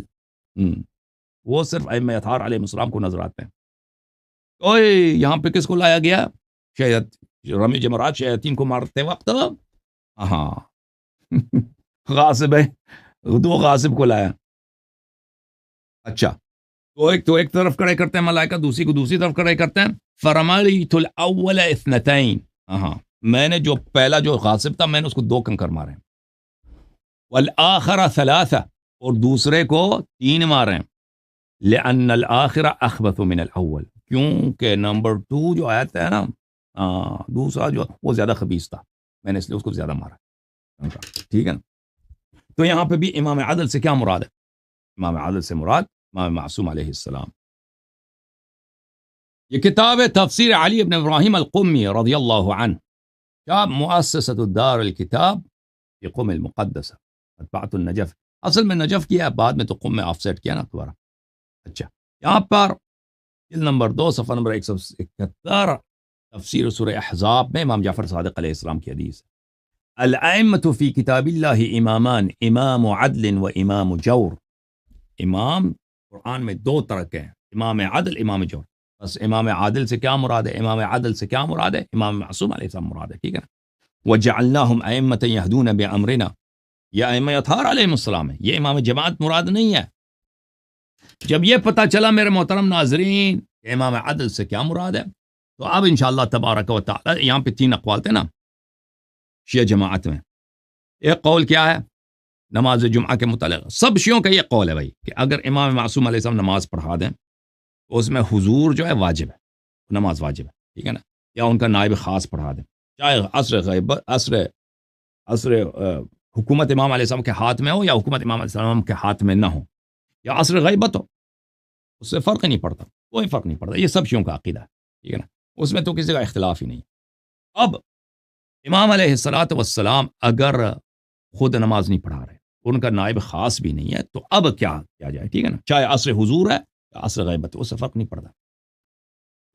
وہ صرف ائمہ اطہار علیہ السلام کو نظر آتے ہیں. اوئے یہاں پہ کس کو لایا گیا؟ رمی جمرات شیاطین کو مارتے وقت، ہاں غاصب ہے، 2 غاصب کو لایا. اچھا تو ایک طرف کھڑے کرتے ہیں ملائکہ، دوسری کو دوسری طرف کھڑے کرتے ہیں. فرمالیت الاول اثنتین، ہاں میں نے جو پہلا جو غاصب تھا میں نے اس کو 2 کنکر مارے، والآخر ثلاثہ، اور دوسرے کو 3 مارے. لأن الآخر اخبث من الاول، کیونکہ نمبر 2 جو آیت ہے نا، دوسرا جو وہ زیادہ خبیث تھا، میں نے اس لیے اس کو زیادہ مارا. ٹھیک ہے نا. تو یہاں پہ بھی امام عادل سے کیا مراد ہے؟ امام عادل سے مراد امام معصوم علیہ السلام. یہ کتاب ہے تفسیر علی ابن ابراہیم القمی رضی اللہ عنہ، کیا مؤسسۃ الدار الکتاب فی قم المقدسہ مطبعۃ النجف. اصل میں نجف کیا، بعد میں تو قم میں آف سیٹ کیا نا دوبارہ. اچھا یہاں پر جلد نمبر 2 صفحہ نمبر 171 تفسیر سورہ احزاب میں امام جعفر صادق علیہ السلام کی حدیث ہے: الائمۃ فی کتاب اللہ امامان، امام عدل و امام جور. امام قرآن میں 2 طرح کے ہیں، امام عدل، امام جور. بس امام عادل سے کیا مراد ہے؟ امام عادل سے کیا مراد ہے؟ امام معصوم علیہ السلام مراد ہے. ٹھیک ہے نا. وجعلناہم ائمۃ یہدون بامرنا، یہ ائمہ اطہار علیہ السلام ہے، یہ امام جماعت مراد نہیں ہے. جب یہ پتہ چلا میرے محترم ناظرین امام عدل سے کیا مراد ہے، تو اب انشاءاللہ تبارک و تعالی یہاں پہ 3 اقوال تھے نا شیعہ جماعت میں. ایک قول کیا ہے نماز جمعہ کے متعلق، سب شیعوں کا یہ قول ہے بھائی کہ اگر امام معصوم علیہ السلام نماز پڑھا دیں تو اس میں حضور جو ہے واجب ہے، نماز واجب ہے. ٹھیک ہے نا. یا ان کا نائب خاص پڑھا دیں، چاہے عصر حکومت امام علیہ السلام کے ہاتھ میں ہو یا حکومت امام علیہ السلام کے ہاتھ میں نہ ہو، یا عصر غیبت ہو، اس سے فرق نہیں پڑتا، کوئی فرق نہیں پڑتا. یہ سب شیعوں کا عقیدہ ہے. ٹھیک ہے نا. اس میں تو کسی کا اختلاف ہی نہیں. اب امام علیہ الصلوۃ والسلام اگر خود نماز نہیں پڑھا رہے، ان کا نائب خاص بھی نہیں ہے، تو اب کیا کیا جائے؟ ٹھیک ہے نا. چاہے عصر حضور ہے یا عصر غیبت ہے، اس سے فرق نہیں پڑتا.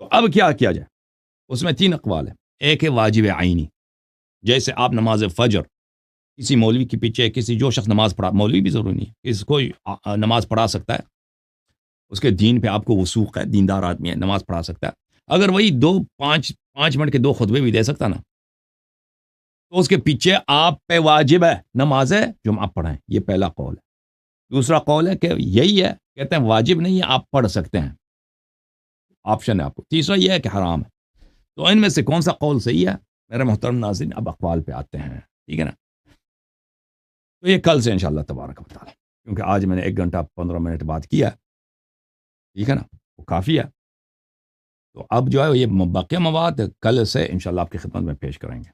تو اب کیا کیا جائے؟ اس میں 3 اقوال ہیں. ایک ہے واجب عینی، جیسے آپ نماز فجر کسی مولوی کے پیچھے کسی جو شخص نماز پڑھا، مولوی بھی ضروری نہیں ہے، کوئی نماز پڑھا سکتا ہے، اس کے دین پہ آپ کو وثوق ہے، دیندار آدمی ہے، نماز پڑھا سکتا ہے. اگر وہی 5 منٹ کے 2 خطبے بھی دے سکتا نا، تو اس کے پیچھے آپ پہ واجب ہے نماز جمعہ پڑھیں. یہ پہلا قول ہے. دوسرا قول ہے کہ یہی ہے، کہتے ہیں واجب نہیں ہے، آپ پڑھ سکتے ہیں، آپشن ہے آپ کو. تیسرا یہ ہے کہ حرام ہے. تو ان میں سے کون سا قول صحیح ہے میرے محترم ناظرین؟ اب اقوال پہ آتے ہیں. ٹھیک ہے نا. تو یہ کل سے انشاءاللہ تبارک و تعالی، کیونکہ آج میں نے 1 گھنٹہ 15 منٹ بات کیا، ٹھیک ہے نا، وہ کافی ہے. تو اب جو ہے یہ باقی مواد کل سے انشاءاللہ آپ کی خدمت میں پیش کریں گے.